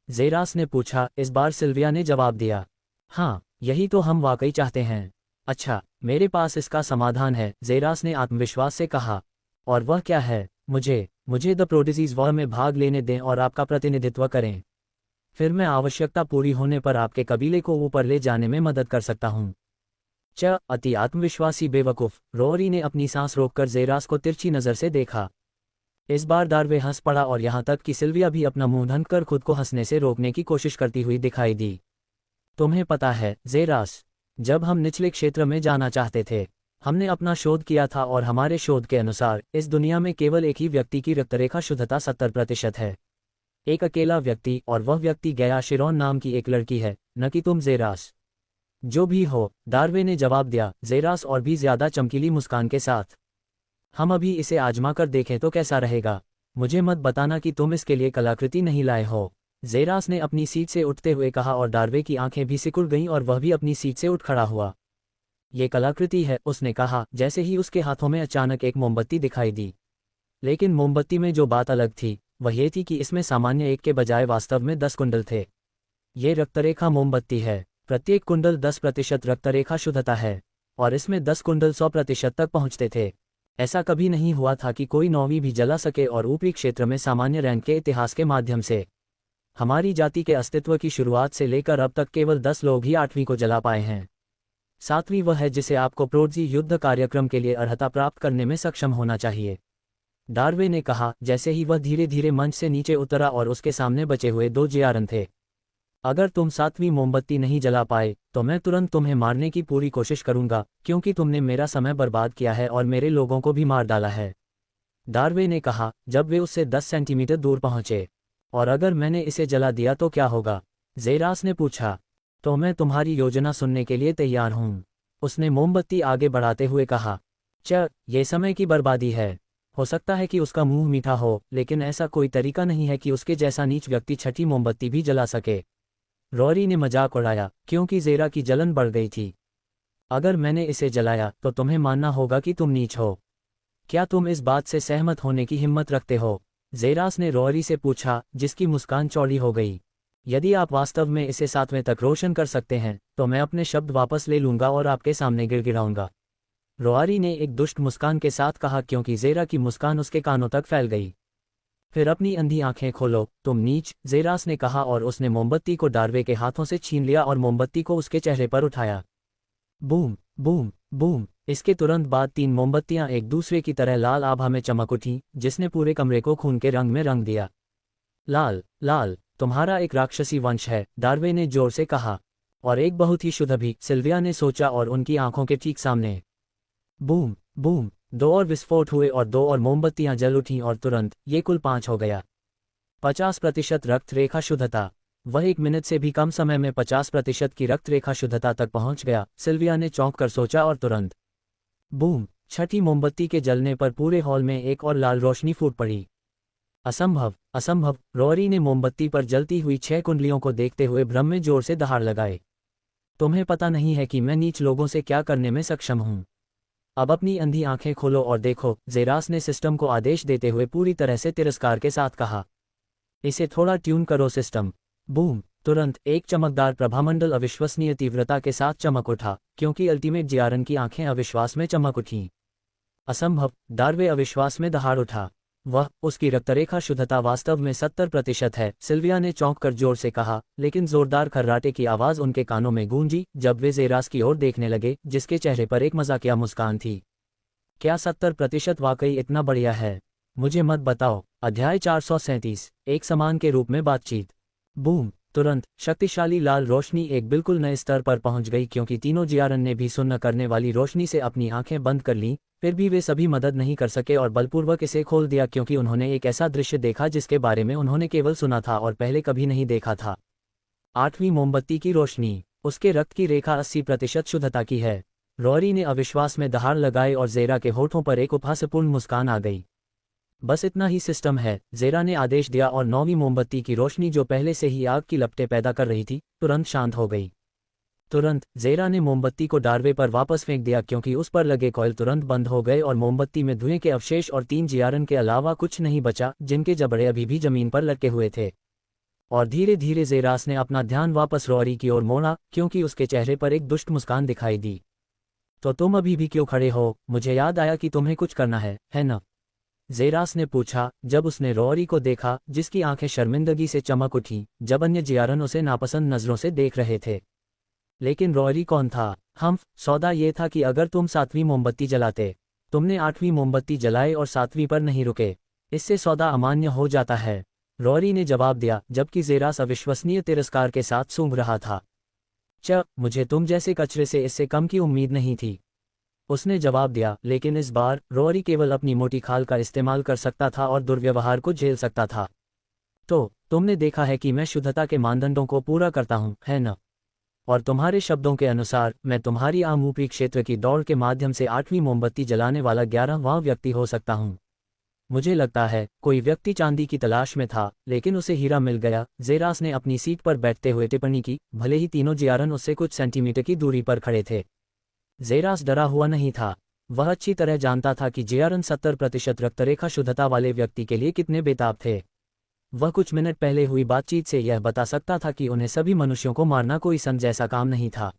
ज़ेरास ने पूछा। इस बार सिल्विया ने जवाब दिया। हाँ, यही तो हम वाकई चाहते हैं। अच्छा, मेरे पास इसका समाधान है, ज़ेरास ने आत्मविश्वास से कहा। और वह क्या है? मुझे द प्रोडिजीज वॉर में भाग लेने दें और आपका प्रतिनिधित्व करें। फिर मैं आवश्यकता पूरी होने पर आपके कबीले को ऊपर ले जाने में मदद कर सकता हूँ। अति आत्मविश्वासी बेवकूफ, रॉरी ने अपनी सांस रोककर ज़ेरास को तिरछी नज़र से देखा। इस बार डार्वे हंस पड़ा और यहाँ तक कि सिल्विया भी अपना मुंह ढंककर खुद को हंसने से रोकने की कोशिश करती हुई दिखाई दी। तुम्हें पता है ज़ेरास, जब हम निचले क्षेत्र में जाना चाहते थे, हमने अपना शोध किया था और हमारे शोध के अनुसार इस दुनिया में केवल एक ही व्यक्ति की रक्तरेखा शुद्धता 70% है। एक अकेला व्यक्ति, और वह व्यक्ति गया शिरोन नाम की एक लड़की है, न कि तुम ज़ेरास। जो भी हो, डार्वे ने जवाब दिया, ज़ेरास और भी ज्यादा चमकीली मुस्कान के साथ। हम अभी इसे आजमा कर देखें तो कैसा रहेगा। मुझे मत बताना कि तुम इसके लिए कलाकृति नहीं लाए हो, ज़ेरास ने अपनी सीट से उठते हुए कहा और डार्वे की आंखें भी सिकुड़ गईं और वह भी अपनी सीट से उठ खड़ा हुआ। ये कलाकृति है, उसने कहा, जैसे ही उसके हाथों में अचानक एक मोमबत्ती दिखाई दी। लेकिन मोमबत्ती में जो बात अलग थी वह ये थी कि इसमें सामान्य एक के बजाय वास्तव में 10 कुंडल थे। ये रक्तरेखा मोमबत्ती है। प्रत्येक कुंडल 10% रक्तरेखा शुद्धता है, और इसमें 10 कुंडल 100% तक पहुंचते थे। ऐसा कभी नहीं हुआ था कि कोई 9वीं भी जला सके, और ऊपरी क्षेत्र में सामान्य रैंक के इतिहास के माध्यम से हमारी जाति के अस्तित्व की शुरुआत से लेकर अब तक केवल 10 लोग ही 8वीं को जला पाए हैं। 7वीं वह है जिसे आपको प्रोडजी युद्ध कार्यक्रम के लिए अर्हता प्राप्त करने में सक्षम होना चाहिए, डार्वे ने कहा, जैसे ही वह धीरे धीरे मंच से नीचे उतरा और उसके सामने बचे हुए 2 जियारन थे। अगर तुम 7वीं मोमबत्ती नहीं जला पाए तो मैं तुरंत तुम्हें मारने की पूरी कोशिश करूंगा, क्योंकि तुमने मेरा समय बर्बाद किया है और मेरे लोगों को भी मार डाला है, डार्वे ने कहा, जब वे उससे 10 सेंटीमीटर दूर पहुंचे। और अगर मैंने इसे जला दिया तो क्या होगा? ज़ेरास ने पूछा। तो मैं तुम्हारी योजना सुनने के लिए तैयार हूं, उसने मोमबत्ती आगे बढ़ाते हुए कहा। ये समय की बर्बादी है। हो सकता है कि उसका मुंह मीठा हो, लेकिन ऐसा कोई तरीका नहीं है कि उसके जैसा नीच व्यक्ति छठी मोमबत्ती भी जला सके। रॉरी ने मजाक उड़ाया, क्योंकि ज़ेरा की जलन बढ़ गई थी। अगर मैंने इसे जलाया तो तुम्हें मानना होगा कि तुम नीच हो। क्या तुम इस बात से सहमत होने की हिम्मत रखते हो? ज़ेरास ने रॉरी से पूछा, जिसकी मुस्कान चौड़ी हो गई। यदि आप वास्तव में इसे 7वें तक रोशन कर सकते हैं तो मैं अपने शब्द वापस ले लूंगा और आपके सामने गिड़गिड़ाऊंगा, रॉरी ने एक दुष्ट मुस्कान के साथ कहा, क्योंकि ज़ेरा की मुस्कान उसके कानों तक फैल गई। फिर अपनी अंधी आंखें खोलो, तुम नीच, ज़ेरास ने कहा और उसने मोमबत्ती को डार्वे के हाथों से छीन लिया और मोमबत्ती को उसके चेहरे पर उठाया। Boom boom boom. इसके तुरंत बाद 3 मोमबत्तियां एक दूसरे की तरह लाल आभा में चमक उठीं, जिसने पूरे कमरे को खून के रंग में रंग दिया। लाल लाल, तुम्हारा एक राक्षसी वंश है, डार्वे ने जोर से कहा। और एक बहुत ही शुद्ध भी, सिल्विया ने सोचा और उनकी आंखों के ठीक सामने बूम बूम 2 और विस्फोट हुए और 2 और मोमबत्तियां जल उठीं और तुरंत ये कुल 5 हो गया। 50% रक्त रेखा शुद्धता। वह 1 मिनट से भी कम समय में 50% की रक्त रेखा शुद्धता तक पहुंच गया, सिल्विया ने चौंक कर सोचा और तुरंत बूम, छठी मोमबत्ती के जलने पर पूरे हॉल में एक और लाल रोशनी फूट पड़ी। असंभव, असंभव। रोरी ने मोमबत्ती पर जलती हुई 6 कुंडलियों को देखते हुए भ्रम में जोर से दहाड़ लगाए। तुम्हें पता नहीं है कि मैं नीच लोगों से क्या करने में सक्षम हूं। अब अपनी अंधी आंखें खोलो और देखो, जेरास ने सिस्टम को आदेश देते हुए पूरी तरह से तिरस्कार के साथ कहा। इसे थोड़ा ट्यून करो सिस्टम। बूम! तुरंत एक चमकदार प्रभामंडल अविश्वसनीय तीव्रता के साथ चमक उठा, क्योंकि अल्टीमेट जियारन की आंखें अविश्वास में चमक उठीं। असंभव! डार्वे अविश्वास में दहाड़ उठा। उसकी रक्तरेखा शुद्धता वास्तव में 70% है, सिल्विया ने चौंक कर जोर से कहा, लेकिन जोरदार खर्राटे की आवाज उनके कानों में गूंजी जब वे जेरास की ओर देखने लगे, जिसके चेहरे पर एक मजाकिया मुस्कान थी। क्या 70% वाकई इतना बढ़िया है? मुझे मत बताओ। अध्याय 437, एक समान के रूप में बातचीत। बूम! तुरंत शक्तिशाली लाल रोशनी एक बिल्कुल नए स्तर पर पहुंच गई, क्योंकि तीनों जियारन ने भी सुन्न करने वाली रोशनी से अपनी आंखें बंद कर लीं। फिर भी वे सभी मदद नहीं कर सके और बलपूर्वक इसे खोल दिया, क्योंकि उन्होंने एक ऐसा दृश्य देखा जिसके बारे में उन्होंने केवल सुना था और पहले कभी नहीं देखा था। 8वीं मोमबत्ती की रोशनी। उसके रक्त की रेखा 80% शुद्धता की है। रोरी ने अविश्वास में दहाड़ लगाए और जेरा के होठों पर एक उपहासपूर्ण मुस्कान आ गई। बस इतना ही सिस्टम है, जेरा ने आदेश दिया और 9वीं मोमबत्ती की रोशनी, जो पहले से ही आग की लपटें पैदा कर रही थी, तुरंत शांत हो गई। तुरंत जेरा ने मोमबत्ती को डार्वे पर वापस फेंक दिया, क्योंकि उस पर लगे कॉइल तुरंत बंद हो गए और मोमबत्ती में धुएं के अवशेष और 3 जियारन के अलावा कुछ नहीं बचा, जिनके जबड़े अभी भी जमीन पर लटके हुए थे। और धीरे धीरे जेरास ने अपना ध्यान वापस रोरी की ओर मोड़ा, क्योंकि उसके चेहरे पर एक दुष्ट मुस्कान दिखाई दी। तो तुम अभी भी क्यों खड़े हो? मुझे याद आया कि तुम्हें कुछ करना है न? जेरास ने पूछा, जब उसने रोरी को देखा, जिसकी आंखें शर्मिंदगी से चमक उठीं, जब अन्य जियारन उसे नापसंद नजरों से देख रहे थे। लेकिन रोरी कौन था? सौदा ये था कि अगर तुम 7वीं मोमबत्ती जलाते। तुमने 8वीं मोमबत्ती जलाए और 7वीं पर नहीं रुके। इससे सौदा अमान्य हो जाता है, रोरी ने जवाब दिया, जबकि जेरास अविश्वसनीय तिरस्कार के साथ सूंघ रहा था। मुझे तुम जैसे कचरे से इससे कम की उम्मीद नहीं थी, उसने जवाब दिया। लेकिन इस बार रोरी केवल अपनी मोटी खाल का इस्तेमाल कर सकता था और दुर्व्यवहार को झेल सकता था। तो तुमने देखा है कि मैं शुद्धता के मानदंडों को पूरा करता हूं, है न? और तुम्हारे शब्दों के अनुसार मैं तुम्हारी आम ऊपरी क्षेत्र की दौड़ के माध्यम से 8वीं मोमबत्ती जलाने वाला 11वां व्यक्ति हो सकता हूं। मुझे लगता है कोई व्यक्ति चांदी की तलाश में था, लेकिन उसे हीरा मिल गया, जेरास ने अपनी सीट पर बैठते हुए टिप्पणी की, भले ही तीनों जियारन उससे कुछ सेंटीमीटर की दूरी पर खड़े थे। जेरास डरा हुआ नहीं था। वह अच्छी तरह जानता था कि जियारन 70% रक्तरेखा शुद्धता वाले व्यक्ति के लिए कितने बेताब थे। वह कुछ मिनट पहले हुई बातचीत से यह बता सकता था कि उन्हें सभी मनुष्यों को मारना कोई सन जैसा काम नहीं था।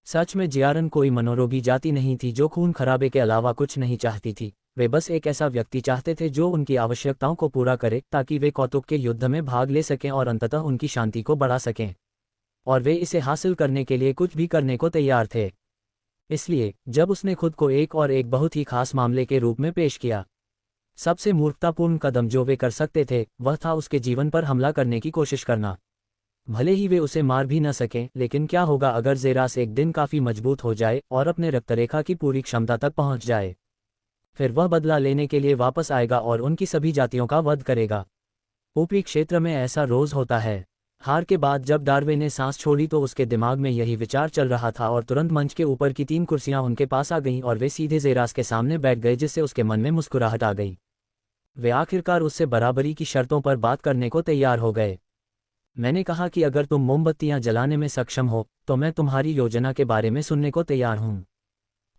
सच में जियारन कोई मनोरोगी जाति नहीं थी जो खून खराबे के अलावा कुछ नहीं चाहती थी। वे बस एक ऐसा व्यक्ति चाहते थे जो उनकी आवश्यकताओं को पूरा करे, ताकि वे कौतुक के युद्ध में भाग ले सकें और अंततः उनकी शांति को बढ़ा सकें। और वे इसे हासिल करने के लिए कुछ भी करने को तैयार थे। इसलिए जब उसने खुद को एक बहुत ही खास मामले के रूप में पेश किया, सबसे मूर्खतापूर्ण कदम जो वे कर सकते थे वह था उसके जीवन पर हमला करने की कोशिश करना। भले ही वे उसे मार भी न सकें, लेकिन क्या होगा अगर जेरास एक दिन काफी मजबूत हो जाए और अपने रक्तरेखा की पूरी क्षमता तक पहुंच जाए? फिर वह बदला लेने के लिए वापस आएगा और उनकी सभी जातियों का वध करेगा। ऊपरी क्षेत्र में ऐसा रोज होता है। हार के बाद जब डार्वे ने सांस छोड़ी तो उसके दिमाग में यही विचार चल रहा था और तुरंत मंच के ऊपर की 3 कुर्सियां उनके पास आ गईं और वे सीधे जेरास के सामने बैठ गए, जिससे उसके मन में मुस्कुराहट आ गई। वे आखिरकार उससे बराबरी की शर्तों पर बात करने को तैयार हो गए। मैंने कहा कि अगर तुम मोमबत्तियां जलाने में सक्षम हो तो मैं तुम्हारी योजना के बारे में सुनने को तैयार हूं।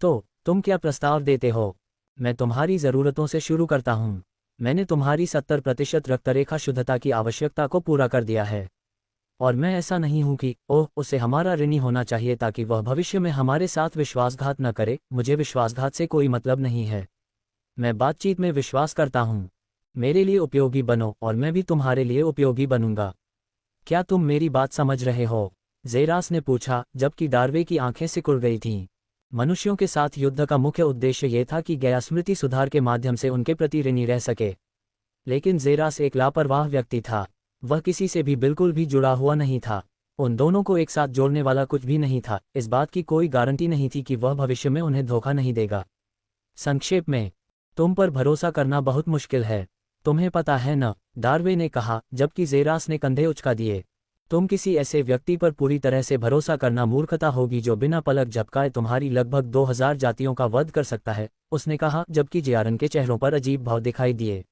तो तुम क्या प्रस्ताव देते हो? मैं तुम्हारी ज़रूरतों से शुरू करता हूं। मैंने तुम्हारी 70% रक्तरेखा शुद्धता की आवश्यकता को पूरा कर दिया है। और मैं ऐसा नहीं हूं कि उसे हमारा ऋणी होना चाहिए ताकि वह भविष्य में हमारे साथ विश्वासघात न करे। मुझे विश्वासघात से कोई मतलब नहीं है। मैं बातचीत में विश्वास करता हूं। मेरे लिए उपयोगी बनो और मैं भी तुम्हारे लिए उपयोगी बनूंगा। क्या तुम मेरी बात समझ रहे हो? जेरास ने पूछा, जबकि डार्वे की आंखें सिकुड़ गई थीं। मनुष्यों के साथ युद्ध का मुख्य उद्देश्य यह था कि गया स्मृति सुधार के माध्यम से उनके प्रति ऋणी रह सके। लेकिन जेरास एक लापरवाह व्यक्ति था। वह किसी से भी बिल्कुल भी जुड़ा हुआ नहीं था। उन दोनों को एक साथ जोड़ने वाला कुछ भी नहीं था। इस बात की कोई गारंटी नहीं थी कि वह भविष्य में उन्हें धोखा नहीं देगा। संक्षेप में, तुम पर भरोसा करना बहुत मुश्किल है, तुम्हें पता है न? डार्वे ने कहा, जबकि जेरास ने कंधे उचका दिए। तुम किसी ऐसे व्यक्ति पर पूरी तरह से भरोसा करना मूर्खता होगी जो बिना पलक झपकाए तुम्हारी लगभग 2000 जातियों का वध कर सकता है, उसने कहा, जबकि जियारन के चेहरों पर अजीब भाव दिखाई दिए।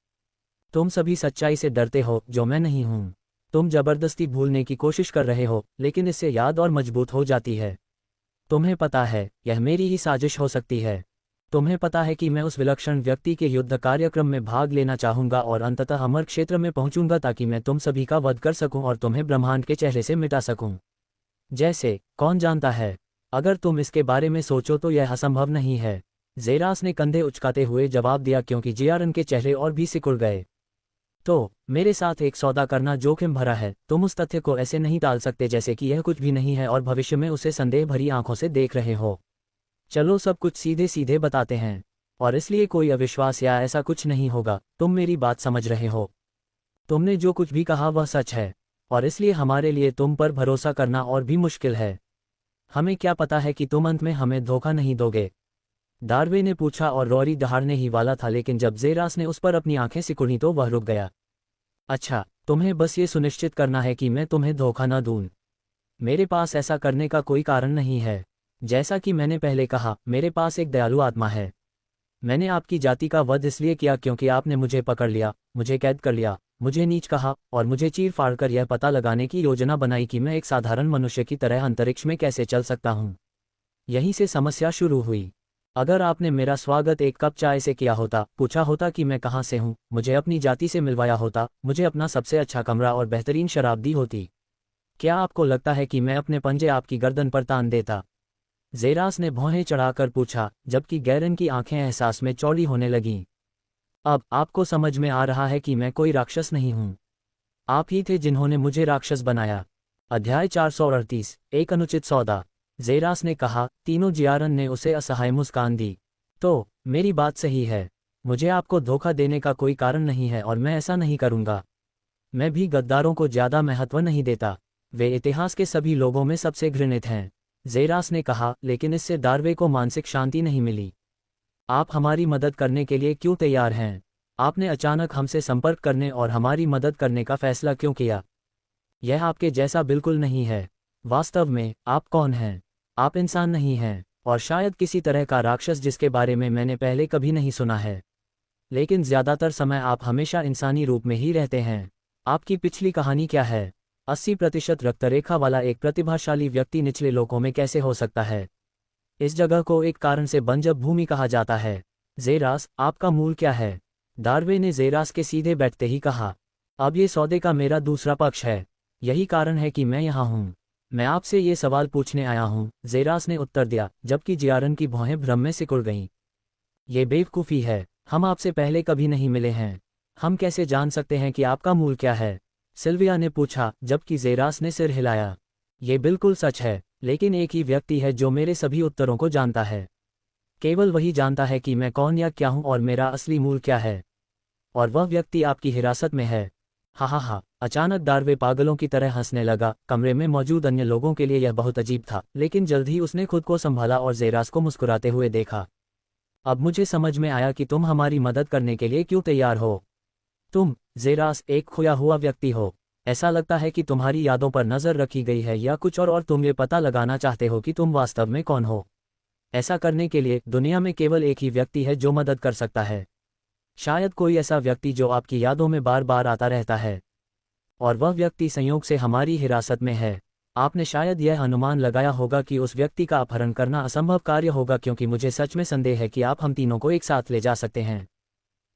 तुम सभी सच्चाई से डरते हो जो मैं नहीं हूं। तुम जबरदस्ती भूलने की कोशिश कर रहे हो, लेकिन इससे याद और मजबूत हो जाती है। तुम्हें पता है यह मेरी ही साजिश हो सकती है। तुम्हें पता है कि मैं उस विलक्षण व्यक्ति के युद्ध कार्यक्रम में भाग लेना चाहूंगा और अंततः अमर क्षेत्र में पहुंचूंगा ताकि मैं तुम सभी का वध कर सकूं और तुम्हें ब्रह्मांड के चेहरे से मिटा सकूं। जैसे, कौन जानता है, अगर तुम इसके बारे में सोचो तो यह असंभव नहीं है। ज़ेरास ने कंधे उचकाते हुए जवाब दिया, क्योंकि जियारन के चेहरे और भी सिकुड़ गए। तो मेरे साथ एक सौदा करना जोखिम भरा है। तुम उस तथ्य को ऐसे नहीं टाल सकते जैसे कि यह कुछ भी नहीं है और भविष्य में उसे संदेह भरी आंखों से देख रहे हो। चलो सब कुछ सीधे सीधे बताते हैं, और इसलिए कोई अविश्वास या ऐसा कुछ नहीं होगा। तुम मेरी बात समझ रहे हो। तुमने जो कुछ भी कहा वह सच है, और इसलिए हमारे लिए तुम पर भरोसा करना और भी मुश्किल है। हमें क्या पता है कि तुम अंत में हमें धोखा नहीं दोगे? डार्वे ने पूछा, और रॉरी दहाड़ने ही वाला था, लेकिन जब ज़ेरास ने उस पर अपनी आंखें सिकुड़ी तो वह रुक गया। अच्छा, तुम्हें बस ये सुनिश्चित करना है कि मैं तुम्हें धोखा न दूं। मेरे पास ऐसा करने का कोई कारण नहीं है। जैसा कि मैंने पहले कहा, मेरे पास एक दयालु आत्मा है। मैंने आपकी जाति का वध इसलिए किया क्योंकि आपने मुझे पकड़ लिया, मुझे कैद कर लिया, मुझे नीच कहा और मुझे चीर फाड़ कर यह पता लगाने की योजना बनाई कि मैं एक साधारण मनुष्य की तरह अंतरिक्ष में कैसे चल सकता हूँ। यहीं से समस्या शुरू हुई। अगर आपने मेरा स्वागत एक कप चाय से किया होता, पूछा होता कि मैं कहाँ से हूँ, मुझे अपनी जाति से मिलवाया होता, मुझे अपना सबसे अच्छा कमरा और बेहतरीन शराब दी होती, क्या आपको लगता है कि मैं अपने पंजे आपकी गर्दन पर तान देता? ज़ेरास ने भौहें चढ़ाकर पूछा, जबकि गैरन की आंखें एहसास में चौड़ी होने लगीं। अब आपको समझ में आ रहा है कि मैं कोई राक्षस नहीं हूँ। आप ही थे जिन्होंने मुझे राक्षस बनाया। अध्याय 438, एक अनुचित सौदा। ज़ेरास ने कहा। तीनों जियारन ने उसे असहाय मुस्कान दी। तो मेरी बात सही है। मुझे आपको धोखा देने का कोई कारण नहीं है और मैं ऐसा नहीं करूँगा। मैं भी गद्दारों को ज़्यादा महत्व नहीं देता। वे इतिहास के सभी लोगों में सबसे घृणित हैं। ज़ेरास ने कहा, लेकिन इससे डार्वे को मानसिक शांति नहीं मिली। आप हमारी मदद करने के लिए क्यों तैयार हैं? आपने अचानक हमसे संपर्क करने और हमारी मदद करने का फैसला क्यों किया? यह आपके जैसा बिल्कुल नहीं है। वास्तव में आप कौन हैं? आप इंसान नहीं हैं, और शायद किसी तरह का राक्षस जिसके बारे में मैंने पहले कभी नहीं सुना है। लेकिन ज़्यादातर समय आप हमेशा इंसानी रूप में ही रहते हैं। आपकी पिछली कहानी क्या है? 80% रक्तरेखा वाला एक प्रतिभाशाली व्यक्ति निचले लोकों में कैसे हो सकता है? इस जगह को एक कारण से बंजर भूमि कहा जाता है। ज़ेरास, आपका मूल क्या है? डार्वे ने ज़ेरास के सीधे बैठते ही कहा। अब ये सौदे का मेरा दूसरा पक्ष है। यही कारण है कि मैं यहाँ हूँ। मैं आपसे ये सवाल पूछने आया हूँ, ज़ेरास ने उत्तर दिया, जबकि जियारन की भौहें भ्रम में सिकुड़ गईं। ये बेवकूफ़ी है। हम आपसे पहले कभी नहीं मिले हैं। हम कैसे जान सकते हैं कि आपका मूल क्या है? सिल्विया ने पूछा, जबकि ज़ेरास ने सिर हिलाया। ये बिल्कुल सच है, लेकिन एक ही व्यक्ति है जो मेरे सभी उत्तरों को जानता है। केवल वही जानता है कि मैं कौन या क्या हूँ और मेरा असली मूल क्या है। और वह व्यक्ति आपकी हिरासत में है। हा हा हा। अचानक डार्वे पागलों की तरह हंसने लगा। कमरे में मौजूद अन्य लोगों के लिए यह बहुत अजीब था, लेकिन जल्द ही उसने खुद को संभाला और ज़ेरास को मुस्कुराते हुए देखा। अब मुझे समझ में आया कि तुम हमारी मदद करने के लिए क्यों तैयार हो। तुम, ज़ेरास, एक खोया हुआ व्यक्ति हो। ऐसा लगता है कि तुम्हारी यादों पर नज़र रखी गई है या कुछ और तुम ये पता लगाना चाहते हो कि तुम वास्तव में कौन हो। ऐसा करने के लिए दुनिया में केवल एक ही व्यक्ति है जो मदद कर सकता है। शायद कोई ऐसा व्यक्ति जो आपकी यादों में बार बार आता रहता है, और वह व्यक्ति संयोग से हमारी हिरासत में है। आपने शायद यह अनुमान लगाया होगा कि उस व्यक्ति का अपहरण करना असंभव कार्य होगा, क्योंकि मुझे सच में संदेह है कि आप हम तीनों को एक साथ ले जा सकते हैं।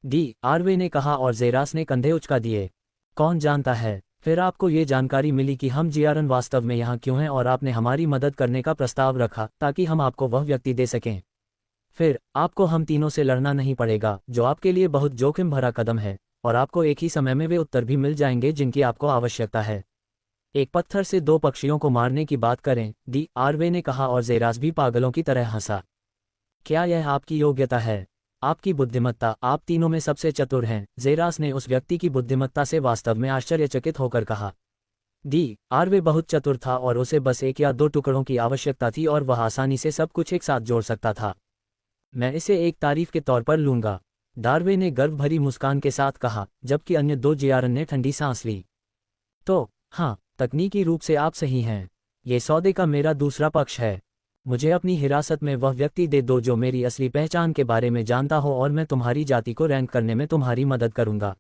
डार्वे ने कहा, और ज़ेरास ने कंधे उचका दिए। कौन जानता है, फिर आपको ये जानकारी मिली कि हम जियारन वास्तव में यहाँ क्यों हैं, और आपने हमारी मदद करने का प्रस्ताव रखा ताकि हम आपको वह व्यक्ति दे सकें। फिर आपको हम तीनों से लड़ना नहीं पड़ेगा, जो आपके लिए बहुत जोखिम भरा कदम है, और आपको एक ही समय में वे उत्तर भी मिल जाएंगे जिनकी आपको आवश्यकता है। एक पत्थर से दो पक्षियों को मारने की बात करें, डार्वे ने कहा, और ज़ेरास भी पागलों की तरह हंसा। क्या यह आपकी योग्यता है? आपकी बुद्धिमत्ता? आप तीनों में सबसे चतुर हैं। ज़ेरास ने उस व्यक्ति की बुद्धिमत्ता से वास्तव में आश्चर्यचकित होकर कहा। डार्वे बहुत चतुर था और उसे बस एक या दो टुकड़ों की आवश्यकता थी और वह आसानी से सब कुछ एक साथ जोड़ सकता था। मैं इसे एक तारीफ के तौर पर लूंगा, डार्वे ने गर्व भरी मुस्कान के साथ कहा, जबकि अन्य दो जियारन ने ठंडी सांस ली। तो हाँ, तकनीकी रूप से आप सही हैं। ये सौदे का मेरा दूसरा पक्ष है। मुझे अपनी हिरासत में वह व्यक्ति दे दो जो मेरी असली पहचान के बारे में जानता हो, और मैं तुम्हारी जाति को रैंक करने में तुम्हारी मदद करूंगा।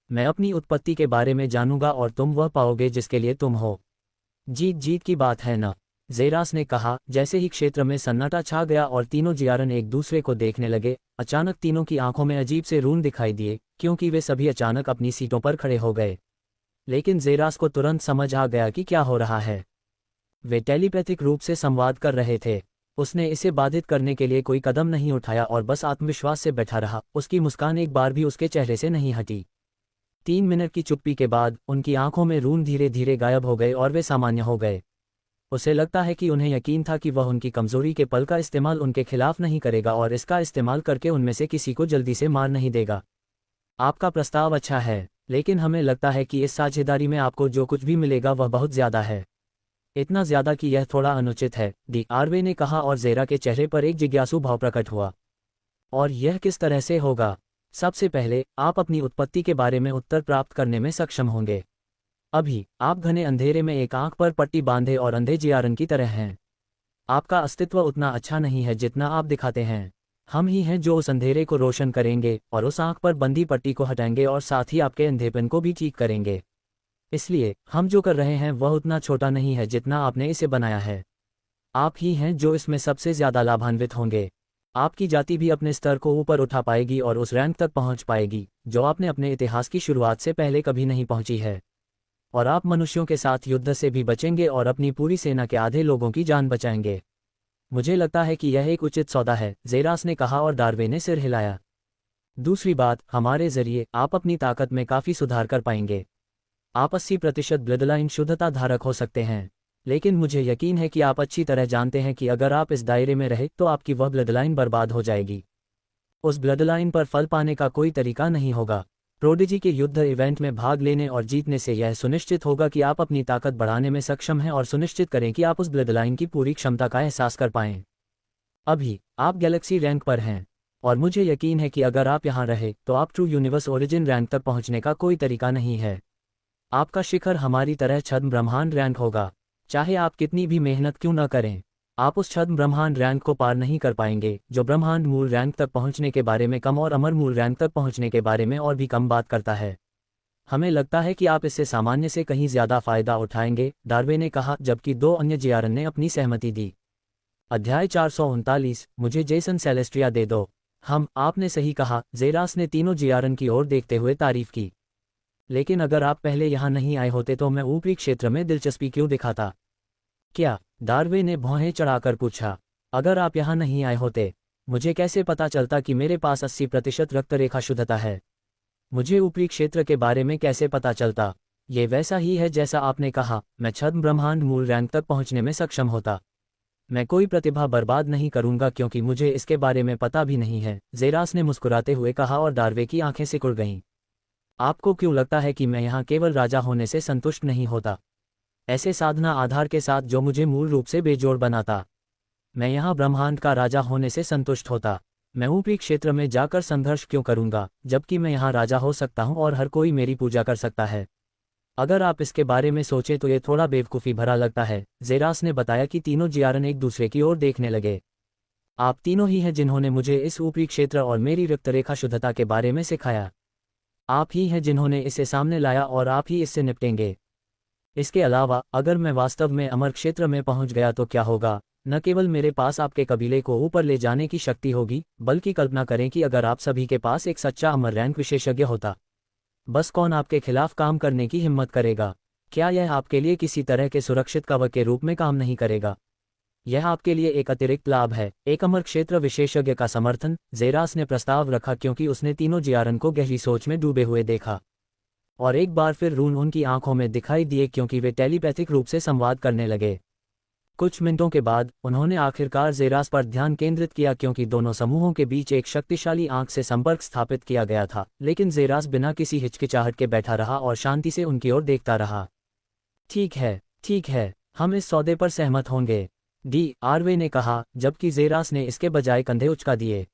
मैं अपनी उत्पत्ति के बारे में जानूंगा और तुम वह पाओगे जिसके लिए तुम हो। जीत जीत की बात है ना, ज़ेरास ने कहा। जैसे ही क्षेत्र में सन्नाटा छा गया और तीनों जियारन एक दूसरे को देखने लगे, अचानक तीनों की आंखों में अजीब से रून दिखाई दिए, क्योंकि वे सभी अचानक अपनी सीटों पर खड़े हो गए। लेकिन ज़ेरास को तुरंत समझ आ गया कि क्या हो रहा है। वे टेलीपैथिक रूप से संवाद कर रहे थे। उसने इसे बाधित करने के लिए कोई कदम नहीं उठाया और बस आत्मविश्वास से बैठा रहा। उसकी मुस्कान एक बार भी उसके चेहरे से नहीं हटी। 3 मिनट की चुप्पी के बाद उनकी आंखों में रून धीरे धीरे गायब हो गए और वे सामान्य हो गए। उसे लगता है कि उन्हें यकीन था कि वह उनकी कमजोरी के पल का इस्तेमाल उनके खिलाफ नहीं करेगा और इसका इस्तेमाल करके उनमें से किसी को जल्दी से मार नहीं देगा। आपका प्रस्ताव अच्छा है, लेकिन हमें लगता है कि इस साझेदारी में आपको जो कुछ भी मिलेगा वह बहुत ज्यादा है। इतना ज्यादा कि यह थोड़ा अनुचित है, डी आरवे ने कहा और ज़ेरा के चेहरे पर एक जिज्ञासु भाव प्रकट हुआ। और यह किस तरह से होगा? सबसे पहले आप अपनी उत्पत्ति के बारे में उत्तर प्राप्त करने में सक्षम होंगे। अभी आप घने अंधेरे में एक आंख पर पट्टी बांधे और अंधे जियारन की तरह हैं। आपका अस्तित्व उतना अच्छा नहीं है जितना आप दिखाते हैं। हम ही हैं जो उस अंधेरे को रोशन करेंगे और उस आंख पर बंधी पट्टी को हटाएंगे और साथ ही आपके अंधेपन को भी ठीक करेंगे। इसलिए हम जो कर रहे हैं वह उतना छोटा नहीं है जितना आपने इसे बनाया है। आप ही हैं जो इसमें सबसे ज्यादा लाभान्वित होंगे। आपकी जाति भी अपने स्तर को ऊपर उठा पाएगी और उस रैंक तक पहुंच पाएगी जो आपने अपने इतिहास की शुरुआत से पहले कभी नहीं पहुंची है। और आप मनुष्यों के साथ युद्ध से भी बचेंगे और अपनी पूरी सेना के आधे लोगों की जान बचाएंगे। मुझे लगता है कि यह एक उचित सौदा है, ज़ेरास ने कहा और डार्वे ने सिर हिलाया। दूसरी बात, हमारे जरिए आप अपनी ताकत में काफी सुधार कर पाएंगे। आप 80% ब्लडलाइन शुद्धता धारक हो सकते हैं, लेकिन मुझे यकीन है कि आप अच्छी तरह जानते हैं कि अगर आप इस दायरे में रहे तो आपकी वह ब्लडलाइन बर्बाद हो जाएगी। उस ब्लडलाइन पर फल पाने का कोई तरीका नहीं होगा। प्रोडिजी के युद्ध इवेंट में भाग लेने और जीतने से यह सुनिश्चित होगा कि आप अपनी ताकत बढ़ाने में सक्षम हैं और सुनिश्चित करें कि आप उस ब्लडलाइन की पूरी क्षमता का एहसास कर पाएं। अभी आप गैलेक्सी रैंक पर हैं और मुझे यकीन है कि अगर आप यहां रहे तो आप ट्रू यूनिवर्स ओरिजिन रैंक तक पहुंचने का कोई तरीका नहीं है। आपका शिखर हमारी तरह छद्म ब्रह्मांड रैंक होगा। चाहे आप कितनी भी मेहनत क्यों न करें, आप उस छद्म ब्रह्मांड रैंक को पार नहीं कर पाएंगे जो ब्रह्मांड मूल रैंक तक पहुंचने के बारे में कम और अमर मूल रैंक तक पहुंचने के बारे में और भी कम बात करता है। हमें लगता है कि आप इससे सामान्य से कहीं ज्यादा फायदा उठाएंगे, डार्वे ने कहा, जबकि 2 अन्य जियारन ने अपनी सहमति दी। अध्याय 439, मुझे जेसन सेलेस्ट्रिया दे दो। आपने सही कहा, ज़ेरास ने तीनों जियारन की ओर देखते हुए तारीफ की। लेकिन अगर आप पहले यहाँ नहीं आए होते तो मैं ऊपरी क्षेत्र में दिलचस्पी क्यों दिखाता? क्या? डार्वे ने भौहें चढ़ाकर पूछा। अगर आप यहाँ नहीं आए होते, मुझे कैसे पता चलता कि मेरे पास 80% रक्तरेखा शुद्धता है? मुझे ऊपरी क्षेत्र के बारे में कैसे पता चलता? ये वैसा ही है जैसा आपने कहा, मैं छद्म ब्रह्मांड मूल रैंक तक पहुंचने में सक्षम होता। मैं कोई प्रतिभा बर्बाद नहीं करूंगा क्योंकि मुझे इसके बारे में पता भी नहीं है, ज़ेरास ने मुस्कुराते हुए कहा और डार्वे की आंखें सिकुड़ गईं। आपको क्यों लगता है कि मैं यहाँ केवल राजा होने से संतुष्ट नहीं होता? ऐसे साधना आधार के साथ जो मुझे मूल रूप से बेजोड़ बनाता। मैं यहाँ ब्रह्मांड का राजा होने से संतुष्ट होता। मैं ऊपरी क्षेत्र में जाकर संघर्ष क्यों करूंगा जबकि मैं यहाँ राजा हो सकता हूँ और हर कोई मेरी पूजा कर सकता है? अगर आप इसके बारे में सोचें तो ये थोड़ा बेवकूफ़ी भरा लगता है, ज़ेरास ने बताया कि तीनों जियारन एक दूसरे की ओर देखने लगे। आप तीनों ही हैं जिन्होंने मुझे इस ऊपरी क्षेत्र और मेरी रक्तरेखा शुद्धता के बारे में सिखाया। आप ही हैं जिन्होंने इसे सामने लाया और आप ही इससे निपटेंगे। इसके अलावा अगर मैं वास्तव में अमर क्षेत्र में पहुंच गया तो क्या होगा? न केवल मेरे पास आपके कबीले को ऊपर ले जाने की शक्ति होगी, बल्कि कल्पना करें कि अगर आप सभी के पास एक सच्चा अमर रैंक विशेषज्ञ होता, बस कौन आपके खिलाफ काम करने की हिम्मत करेगा? क्या यह आपके लिए किसी तरह के सुरक्षित कवच के रूप में काम नहीं करेगा? यह आपके लिए एक अतिरिक्त लाभ है, एक अमर क्षेत्र विशेषज्ञ का समर्थन, ज़ेरास ने प्रस्ताव रखा क्योंकि उसने तीनों जियारन को गहरी सोच में डूबे हुए देखा। और एक बार फिर रून उनकी आंखों में दिखाई दिए क्योंकि वे टेलीपैथिक रूप से संवाद करने लगे। कुछ मिनटों के बाद उन्होंने आखिरकार ज़ेरास पर ध्यान केंद्रित किया क्योंकि दोनों समूहों के बीच एक शक्तिशाली आंख से संपर्क स्थापित किया गया था, लेकिन ज़ेरास बिना किसी हिचकिचाहट के बैठा रहा और शांति से उनकी ओर देखता रहा। ठीक है, हम इस सौदे पर सहमत होंगे, डी आरवे ने कहा, जबकि ज़ेरास ने इसके बजाय कंधे उचका दिए।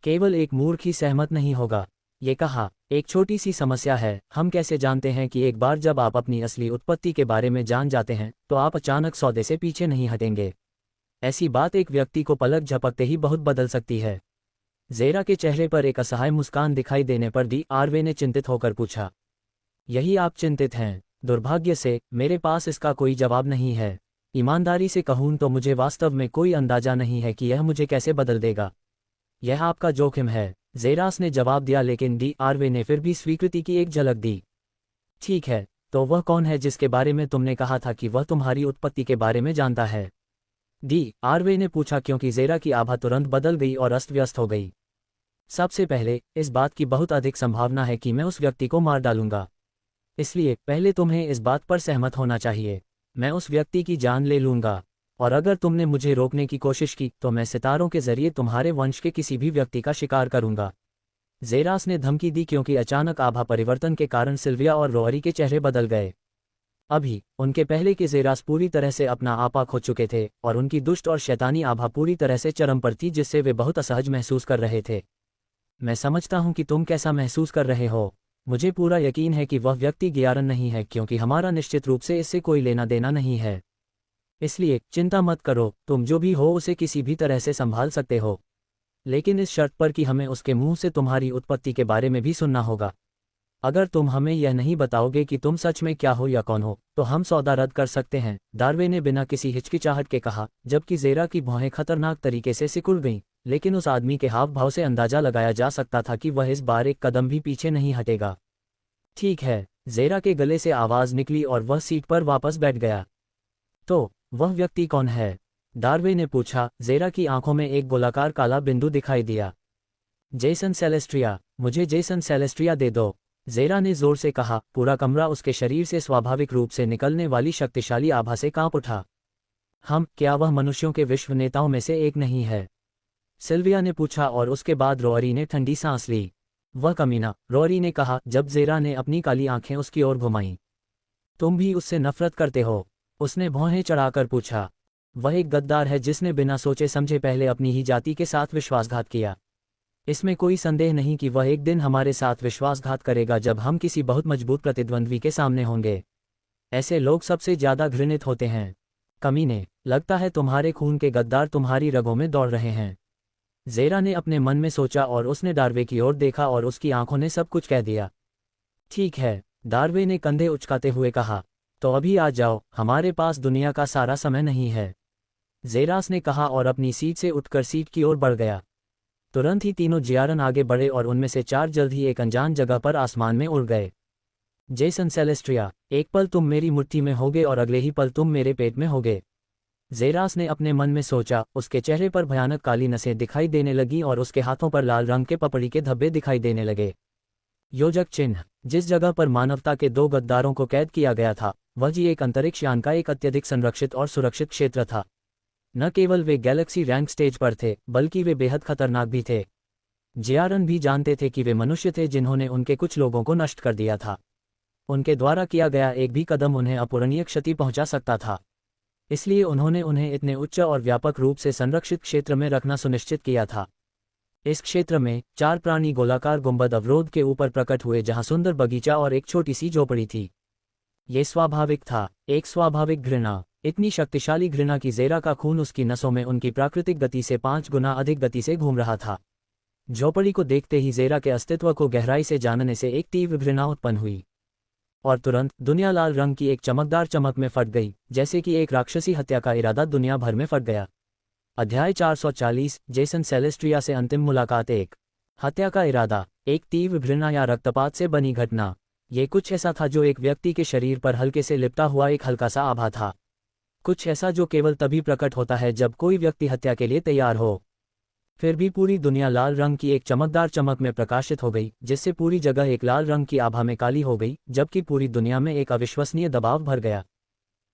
केवल एक मूर्ख ही सहमत नहीं होगा, ये कहा। एक छोटी सी समस्या है, हम कैसे जानते हैं कि एक बार जब आप अपनी असली उत्पत्ति के बारे में जान जाते हैं तो आप अचानक सौदे से पीछे नहीं हटेंगे? ऐसी बात एक व्यक्ति को पलक झपकते ही बहुत बदल सकती है। ज़ेरा के चेहरे पर एक असहाय मुस्कान दिखाई देने पर डी आरवे ने चिंतित होकर पूछा, यही आप चिंतित हैं? दुर्भाग्य से मेरे पास इसका कोई जवाब नहीं है। ईमानदारी से कहूँ तो मुझे वास्तव में कोई अंदाजा नहीं है कि यह मुझे कैसे बदल देगा। यह आपका जोखिम है, ज़ेरास ने जवाब दिया, लेकिन डी आरवे ने फिर भी स्वीकृति की एक झलक दी। ठीक है, तो वह कौन है जिसके बारे में तुमने कहा था कि वह तुम्हारी उत्पत्ति के बारे में जानता है? डी आरवे ने पूछा, क्योंकि ज़ेरा की आभा तुरंत बदल गई और अस्त व्यस्त हो गई। सबसे पहले इस बात की बहुत अधिक संभावना है कि मैं उस व्यक्ति को मार डालूंगा। इसलिए पहले तुम्हें इस बात पर सहमत होना चाहिए। मैं उस व्यक्ति की जान ले लूंगा, और अगर तुमने मुझे रोकने की कोशिश की तो मैं सितारों के जरिए तुम्हारे वंश के किसी भी व्यक्ति का शिकार करूंगा। ज़ेरास ने धमकी दी, क्योंकि अचानक आभा परिवर्तन के कारण सिल्विया और रोअरी के चेहरे बदल गए। अभी उनके पहले के ज़ेरास पूरी तरह से अपना आपा खो चुके थे और उनकी दुष्ट और शैतानी आभा पूरी तरह से चरम पर थी, जिससे वे बहुत असहज महसूस कर रहे थे। मैं समझता हूं कि तुम कैसा महसूस कर रहे हो। मुझे पूरा यकीन है कि वह व्यक्ति गियारन नहीं है, क्योंकि हमारा निश्चित रूप से इससे कोई लेना देना नहीं है। इसलिए चिंता मत करो, तुम जो भी हो उसे किसी भी तरह से संभाल सकते हो, लेकिन इस शर्त पर कि हमें उसके मुंह से तुम्हारी उत्पत्ति के बारे में भी सुनना होगा। अगर तुम हमें यह नहीं बताओगे कि तुम सच में क्या हो या कौन हो, तो हम सौदा रद्द कर सकते हैं, दार्वे ने बिना किसी हिचकिचाहट के कहा, जबकि ज़ेरा की भौहें खतरनाक तरीके से सिकुड़ गईं, लेकिन उस आदमी के हाव भाव से अंदाजा लगाया जा सकता था कि वह इस बार एक कदम भी पीछे नहीं हटेगा। ठीक है, ज़ेरा के गले से आवाज़ निकली और वह सीट पर वापस बैठ गया। तो वह व्यक्ति कौन है? डार्वे ने पूछा। ज़ेरा की आंखों में एक गोलाकार काला बिंदु दिखाई दिया। जेसन सेलेस्ट्रिया, मुझे जेसन सेलेस्ट्रिया दे दो, ज़ेरा ने जोर से कहा। पूरा कमरा उसके शरीर से स्वाभाविक रूप से निकलने वाली शक्तिशाली आभा से कांप उठा। क्या वह मनुष्यों के विश्व नेताओं में से एक नहीं है? सिल्विया ने पूछा, और उसके बाद रोअरी ने ठंडी सांस ली। वह कमीना, रोअरी ने कहा जब ज़ेरा ने अपनी काली आंखें उसकी ओर घुमाईं। तुम भी उससे नफरत करते हो? उसने भौहें चढ़ाकर पूछा। वह एक गद्दार है जिसने बिना सोचे समझे पहले अपनी ही जाति के साथ विश्वासघात किया। इसमें कोई संदेह नहीं कि वह एक दिन हमारे साथ विश्वासघात करेगा जब हम किसी बहुत मजबूत प्रतिद्वंद्वी के सामने होंगे। ऐसे लोग सबसे ज्यादा घृणित होते हैं। कमीने, लगता है तुम्हारे खून के गद्दार तुम्हारी रगों में दौड़ रहे हैं। ज़ेरा ने अपने मन में सोचा और उसने डार्वे की ओर देखा और उसकी आंखों ने सब कुछ कह दिया। ठीक है, डार्वे ने कंधे उचकाते हुए कहा, तो अभी आ जाओ, हमारे पास दुनिया का सारा समय नहीं है। ज़ेरास ने कहा और अपनी सीट से उठकर सीट की ओर बढ़ गया। तुरंत ही तीनों जियारन आगे बढ़े और उनमें से 4 जल्द ही एक अनजान जगह पर आसमान में उड़ गए। जेसन सेलेस्ट्रिया, एक पल तुम मेरी मुट्ठी में होगे और अगले ही पल तुम मेरे पेट में होगे। ज़ेरास ने अपने मन में सोचा। उसके चेहरे पर भयानक काली नसें दिखाई देने लगी और उसके हाथों पर लाल रंग के पपड़ी के धब्बे दिखाई देने लगे। योजक चिन्ह, जिस जगह पर मानवता के 2 गद्दारों को कैद किया गया था, वह जी एक अंतरिक्ष यान का एक अत्यधिक संरक्षित और सुरक्षित क्षेत्र था। न केवल वे गैलेक्सी रैंक स्टेज पर थे, बल्कि वे बेहद खतरनाक भी थे। जियारन भी जानते थे कि वे मनुष्य थे जिन्होंने उनके कुछ लोगों को नष्ट कर दिया था। उनके द्वारा किया गया एक भी कदम उन्हें अपूरणीय क्षति पहुंचा सकता था। इसलिए उन्होंने उन्हें इतने उच्च और व्यापक रूप से संरक्षित क्षेत्र में रखना सुनिश्चित किया था। इस क्षेत्र में 4 प्राणी गोलाकार गुंबद अवरोध के ऊपर प्रकट हुए, जहां सुंदर बगीचा और एक छोटी सी झोपड़ी थी। ये स्वाभाविक था, एक स्वाभाविक घृणा, इतनी शक्तिशाली घृणा कि ज़ेरा का खून उसकी नसों में उनकी प्राकृतिक गति से 5 गुना अधिक गति से घूम रहा था। झोपड़ी को देखते ही ज़ेरा के अस्तित्व को गहराई से जानने से एक तीव्र घृणा उत्पन्न हुई, और तुरंत दुनिया लाल रंग की एक चमकदार चमक में फट गई, जैसे कि एक राक्षसी हत्या का इरादा दुनिया भर में फट गया। अध्याय 440, जेसन सेलेस्ट्रिया से अंतिम मुलाकात। 1 हत्या का इरादा, एक तीव्र घृणा या रक्तपात से बनी घटना। ये कुछ ऐसा था जो एक व्यक्ति के शरीर पर हल्के से लिपटा हुआ एक हल्का सा आभा था। कुछ ऐसा जो केवल तभी प्रकट होता है जब कोई व्यक्ति हत्या के लिए तैयार हो। फिर भी पूरी दुनिया लाल रंग की एक चमकदार चमक में प्रकाशित हो गई, जिससे पूरी जगह एक लाल रंग की आभा में काली हो गई, जबकि पूरी दुनिया में एक अविश्वसनीय दबाव भर गया।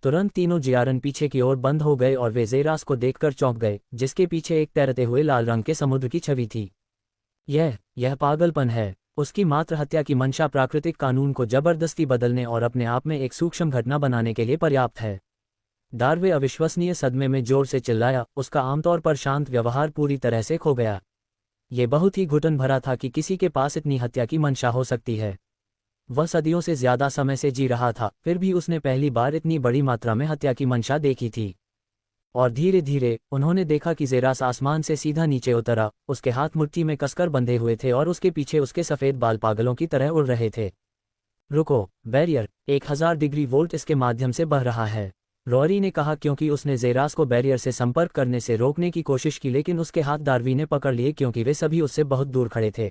तुरंत तीनों जियारन पीछे की ओर बंद हो गए और वे ज़ेरास को देखकर चौंक गए, जिसके पीछे एक तैरते हुए लाल रंग के समुद्र की छवि थी। यह पागलपन है। उसकी मात्र हत्या की मंशा प्राकृतिक कानून को जबरदस्ती बदलने और अपने आप में एक सूक्ष्म घटना बनाने के लिए पर्याप्त है। डार्वे अविश्वसनीय सदमे में जोर से चिल्लाया। उसका आमतौर पर शांत व्यवहार पूरी तरह से खो गया। ये बहुत ही घुटन भरा था कि किसी के पास इतनी हत्या की मंशा हो सकती है। वह सदियों से ज्यादा समय से जी रहा था, फिर भी उसने पहली बार इतनी बड़ी मात्रा में हत्या की मंशा देखी थी। और धीरे धीरे उन्होंने देखा कि जेरास आसमान से सीधा नीचे उतरा, उसके हाथ मुट्ठी में कसकर बंधे हुए थे और उसके पीछे उसके सफ़ेद बाल पागलों की तरह उड़ रहे थे। रुको, बैरियर 1000 डिग्री वोल्ट इसके माध्यम से बह रहा है, रॉरी ने कहा, क्योंकि उसने जेरास को बैरियर से संपर्क करने से रोकने की कोशिश की लेकिन उसके हाथ डार्वी ने पकड़ लिए क्योंकि वे सभी उससे बहुत दूर खड़े थे।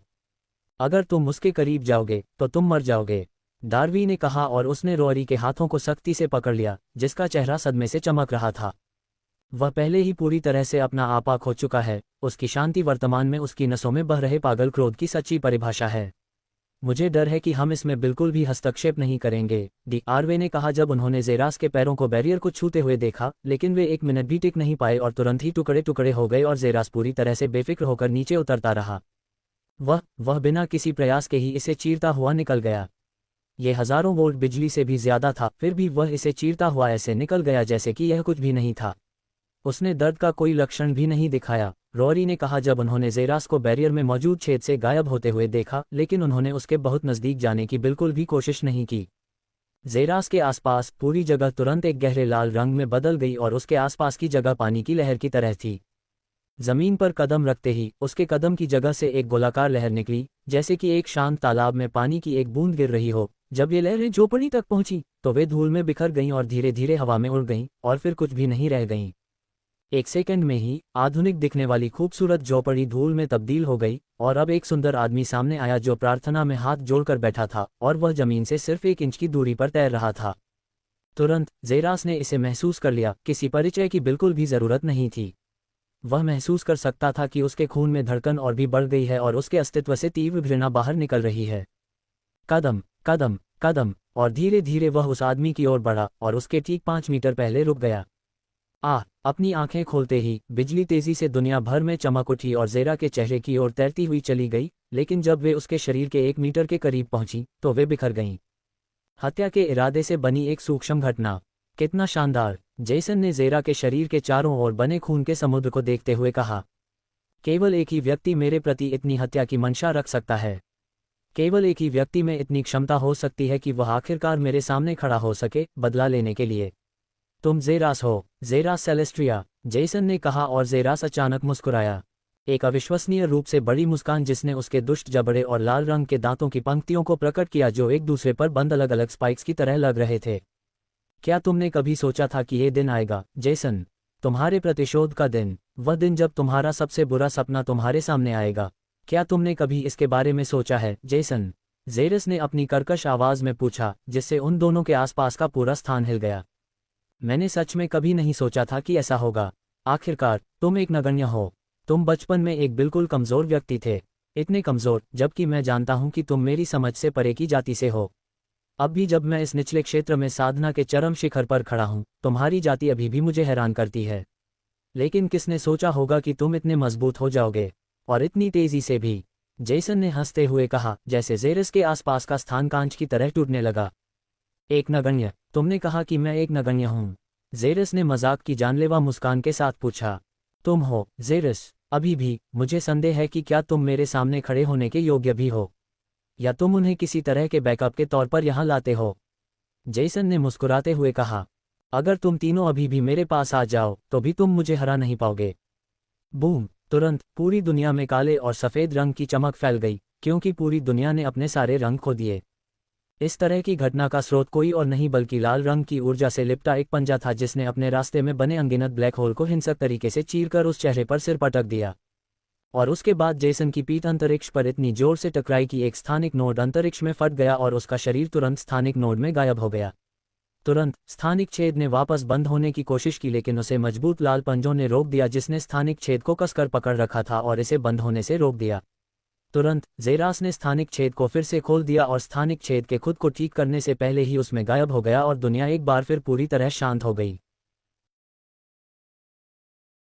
अगर तुम उसके करीब जाओगे तो तुम मर जाओगे, डार्वी ने कहा और उसने रॉरी के हाथों को सख्ती से पकड़ लिया, जिसका चेहरा सदमे से चमक रहा था। वह पहले ही पूरी तरह से अपना आपा खो चुका है, उसकी शांति वर्तमान में उसकी नसों में बह रहे पागल क्रोध की सच्ची परिभाषा है। मुझे डर है कि हम इसमें बिल्कुल भी हस्तक्षेप नहीं करेंगे, डी आरवे ने कहा जब उन्होंने जेरास के पैरों को बैरियर को छूते हुए देखा, लेकिन वे 1 मिनट भी टिक नहीं पाए और तुरंत ही टुकड़े टुकड़े हो गए और जेरास पूरी तरह से बेफिक्र होकर नीचे उतरता रहा। वह बिना किसी प्रयास के ही इसे चीरता हुआ निकल गया। ये हजारों वोल्ट बिजली से भी ज्यादा था, फिर भी वह इसे चीरता हुआ ऐसे निकल गया जैसे कि यह कुछ भी नहीं था। उसने दर्द का कोई लक्षण भी नहीं दिखाया, रॉरी ने कहा जब उन्होंने जेरास को बैरियर में मौजूद छेद से गायब होते हुए देखा, लेकिन उन्होंने उसके बहुत नज़दीक जाने की बिल्कुल भी कोशिश नहीं की। जेरास के आसपास पूरी जगह तुरंत एक गहरे लाल रंग में बदल गई और उसके आसपास की जगह पानी की लहर की तरह थी। जमीन पर कदम रखते ही उसके कदम की जगह से एक गोलाकार लहर निकली, जैसे कि एक शांत तालाब में पानी की एक बूंद गिर रही हो। जब ये लहरें झोपड़ी तक पहुंची तो वे धूल में बिखर गईं और धीरे धीरे हवा में उड़ गईं और फिर कुछ भी नहीं रह गईं। 1 सेकंड में ही आधुनिक दिखने वाली खूबसूरत झोपड़ी धूल में तब्दील हो गई और अब एक सुंदर आदमी सामने आया जो प्रार्थना में हाथ जोड़कर बैठा था और वह जमीन से सिर्फ 1 इंच की दूरी पर तैर रहा था। तुरंत जेरास ने इसे महसूस कर लिया, किसी परिचय की बिल्कुल भी जरूरत नहीं थी। वह महसूस कर सकता था कि उसके खून में धड़कन और भी बढ़ गई है और उसके अस्तित्व से तीव्र घृणा बाहर निकल रही है। कदम कदम कदम, और धीरे धीरे वह उस आदमी की ओर बढ़ा और उसके ठीक 5 मीटर पहले रुक गया। अपनी आंखें खोलते ही बिजली तेजी से दुनिया भर में चमक उठी और जेरा के चेहरे की ओर तैरती हुई चली गई, लेकिन जब वे उसके शरीर के 1 मीटर के करीब पहुंची तो वे बिखर गईं। हत्या के इरादे से बनी एक सूक्ष्म घटना, कितना शानदार, जेसन ने जेरा के शरीर के चारों ओर बने खून के समुद्र को देखते हुए कहा। केवल एक ही व्यक्ति मेरे प्रति इतनी हत्या की मंशा रख सकता है। केवल एक ही व्यक्ति में इतनी क्षमता हो सकती है कि वह आखिरकार मेरे सामने खड़ा हो सके, बदला लेने के लिए। तुम जेरास हो, जेरास सेलेस्ट्रिया, जेसन ने कहा और जेरास अचानक मुस्कुराया, एक अविश्वसनीय रूप से बड़ी मुस्कान जिसने उसके दुष्ट जबड़े और लाल रंग के दांतों की पंक्तियों को प्रकट किया जो एक दूसरे पर बंद अलग अलग स्पाइक्स की तरह लग रहे थे। क्या तुमने कभी सोचा था कि ये दिन आएगा, जेसन? तुम्हारे प्रतिशोध का दिन, वह दिन जब तुम्हारा सबसे बुरा सपना तुम्हारे सामने आएगा। क्या तुमने कभी इसके बारे में सोचा है, जेसन? जेरस ने अपनी कर्कश आवाज में पूछा, जिससे उन दोनों के आसपास का पूरा स्थान हिल गया। मैंने सच में कभी नहीं सोचा था कि ऐसा होगा। आखिरकार तुम एक नगण्य हो। तुम बचपन में एक बिल्कुल कमजोर व्यक्ति थे, इतने कमजोर जबकि मैं जानता हूं कि तुम मेरी समझ से परे की जाति से हो। अब भी जब मैं इस निचले क्षेत्र में साधना के चरम शिखर पर खड़ा हूं, तुम्हारी जाति अभी भी मुझे हैरान करती है। लेकिन किसने सोचा होगा कि तुम इतने मजबूत हो जाओगे, और इतनी तेजी से भी? जेसन ने हंसते हुए कहा, जैसे जेरस के आसपास का स्थान कांच की तरह टूटने लगा। एक नगण्य? तुमने कहा कि मैं एक नगण्य हूं? जेरस ने मजाक की जानलेवा मुस्कान के साथ पूछा। तुम हो, जेरस। अभी भी मुझे संदेह है कि क्या तुम मेरे सामने खड़े होने के योग्य भी हो, या तुम उन्हें किसी तरह के बैकअप के तौर पर यहां लाते हो। जेसन ने मुस्कुराते हुए कहा, अगर तुम तीनों अभी भी मेरे पास आ जाओ तो भी तुम मुझे हरा नहीं पाओगे। बूम! तुरंत पूरी दुनिया में काले और सफ़ेद रंग की चमक फैल गई, क्योंकि पूरी दुनिया ने अपने सारे रंग खो दिए। इस तरह की घटना का स्रोत कोई और नहीं बल्कि लाल रंग की ऊर्जा से लिपटा एक पंजा था जिसने अपने रास्ते में बने अनगिनत ब्लैक होल को हिंसक तरीके से चीरकर उस चेहरे पर सिर पटक दिया। और उसके बाद जेसन की पीठ अंतरिक्ष पर इतनी जोर से टकराई कि एक स्थानिक नोड अंतरिक्ष में फट गया और उसका शरीर तुरंत स्थानिक नोड में गायब हो गया। तुरंत स्थानिक छेद ने वापस बंद होने की कोशिश की, लेकिन उसे मजबूत लाल पंजों ने रोक दिया जिसने स्थानिक छेद को कसकर पकड़ रखा था और इसे बंद होने से रोक दिया। तुरंत जेरास ने स्थानिक छेद को फिर से खोल दिया और स्थानिक छेद के खुद को ठीक करने से पहले ही उसमें गायब हो गया और दुनिया एक बार फिर पूरी तरह शांत हो गई।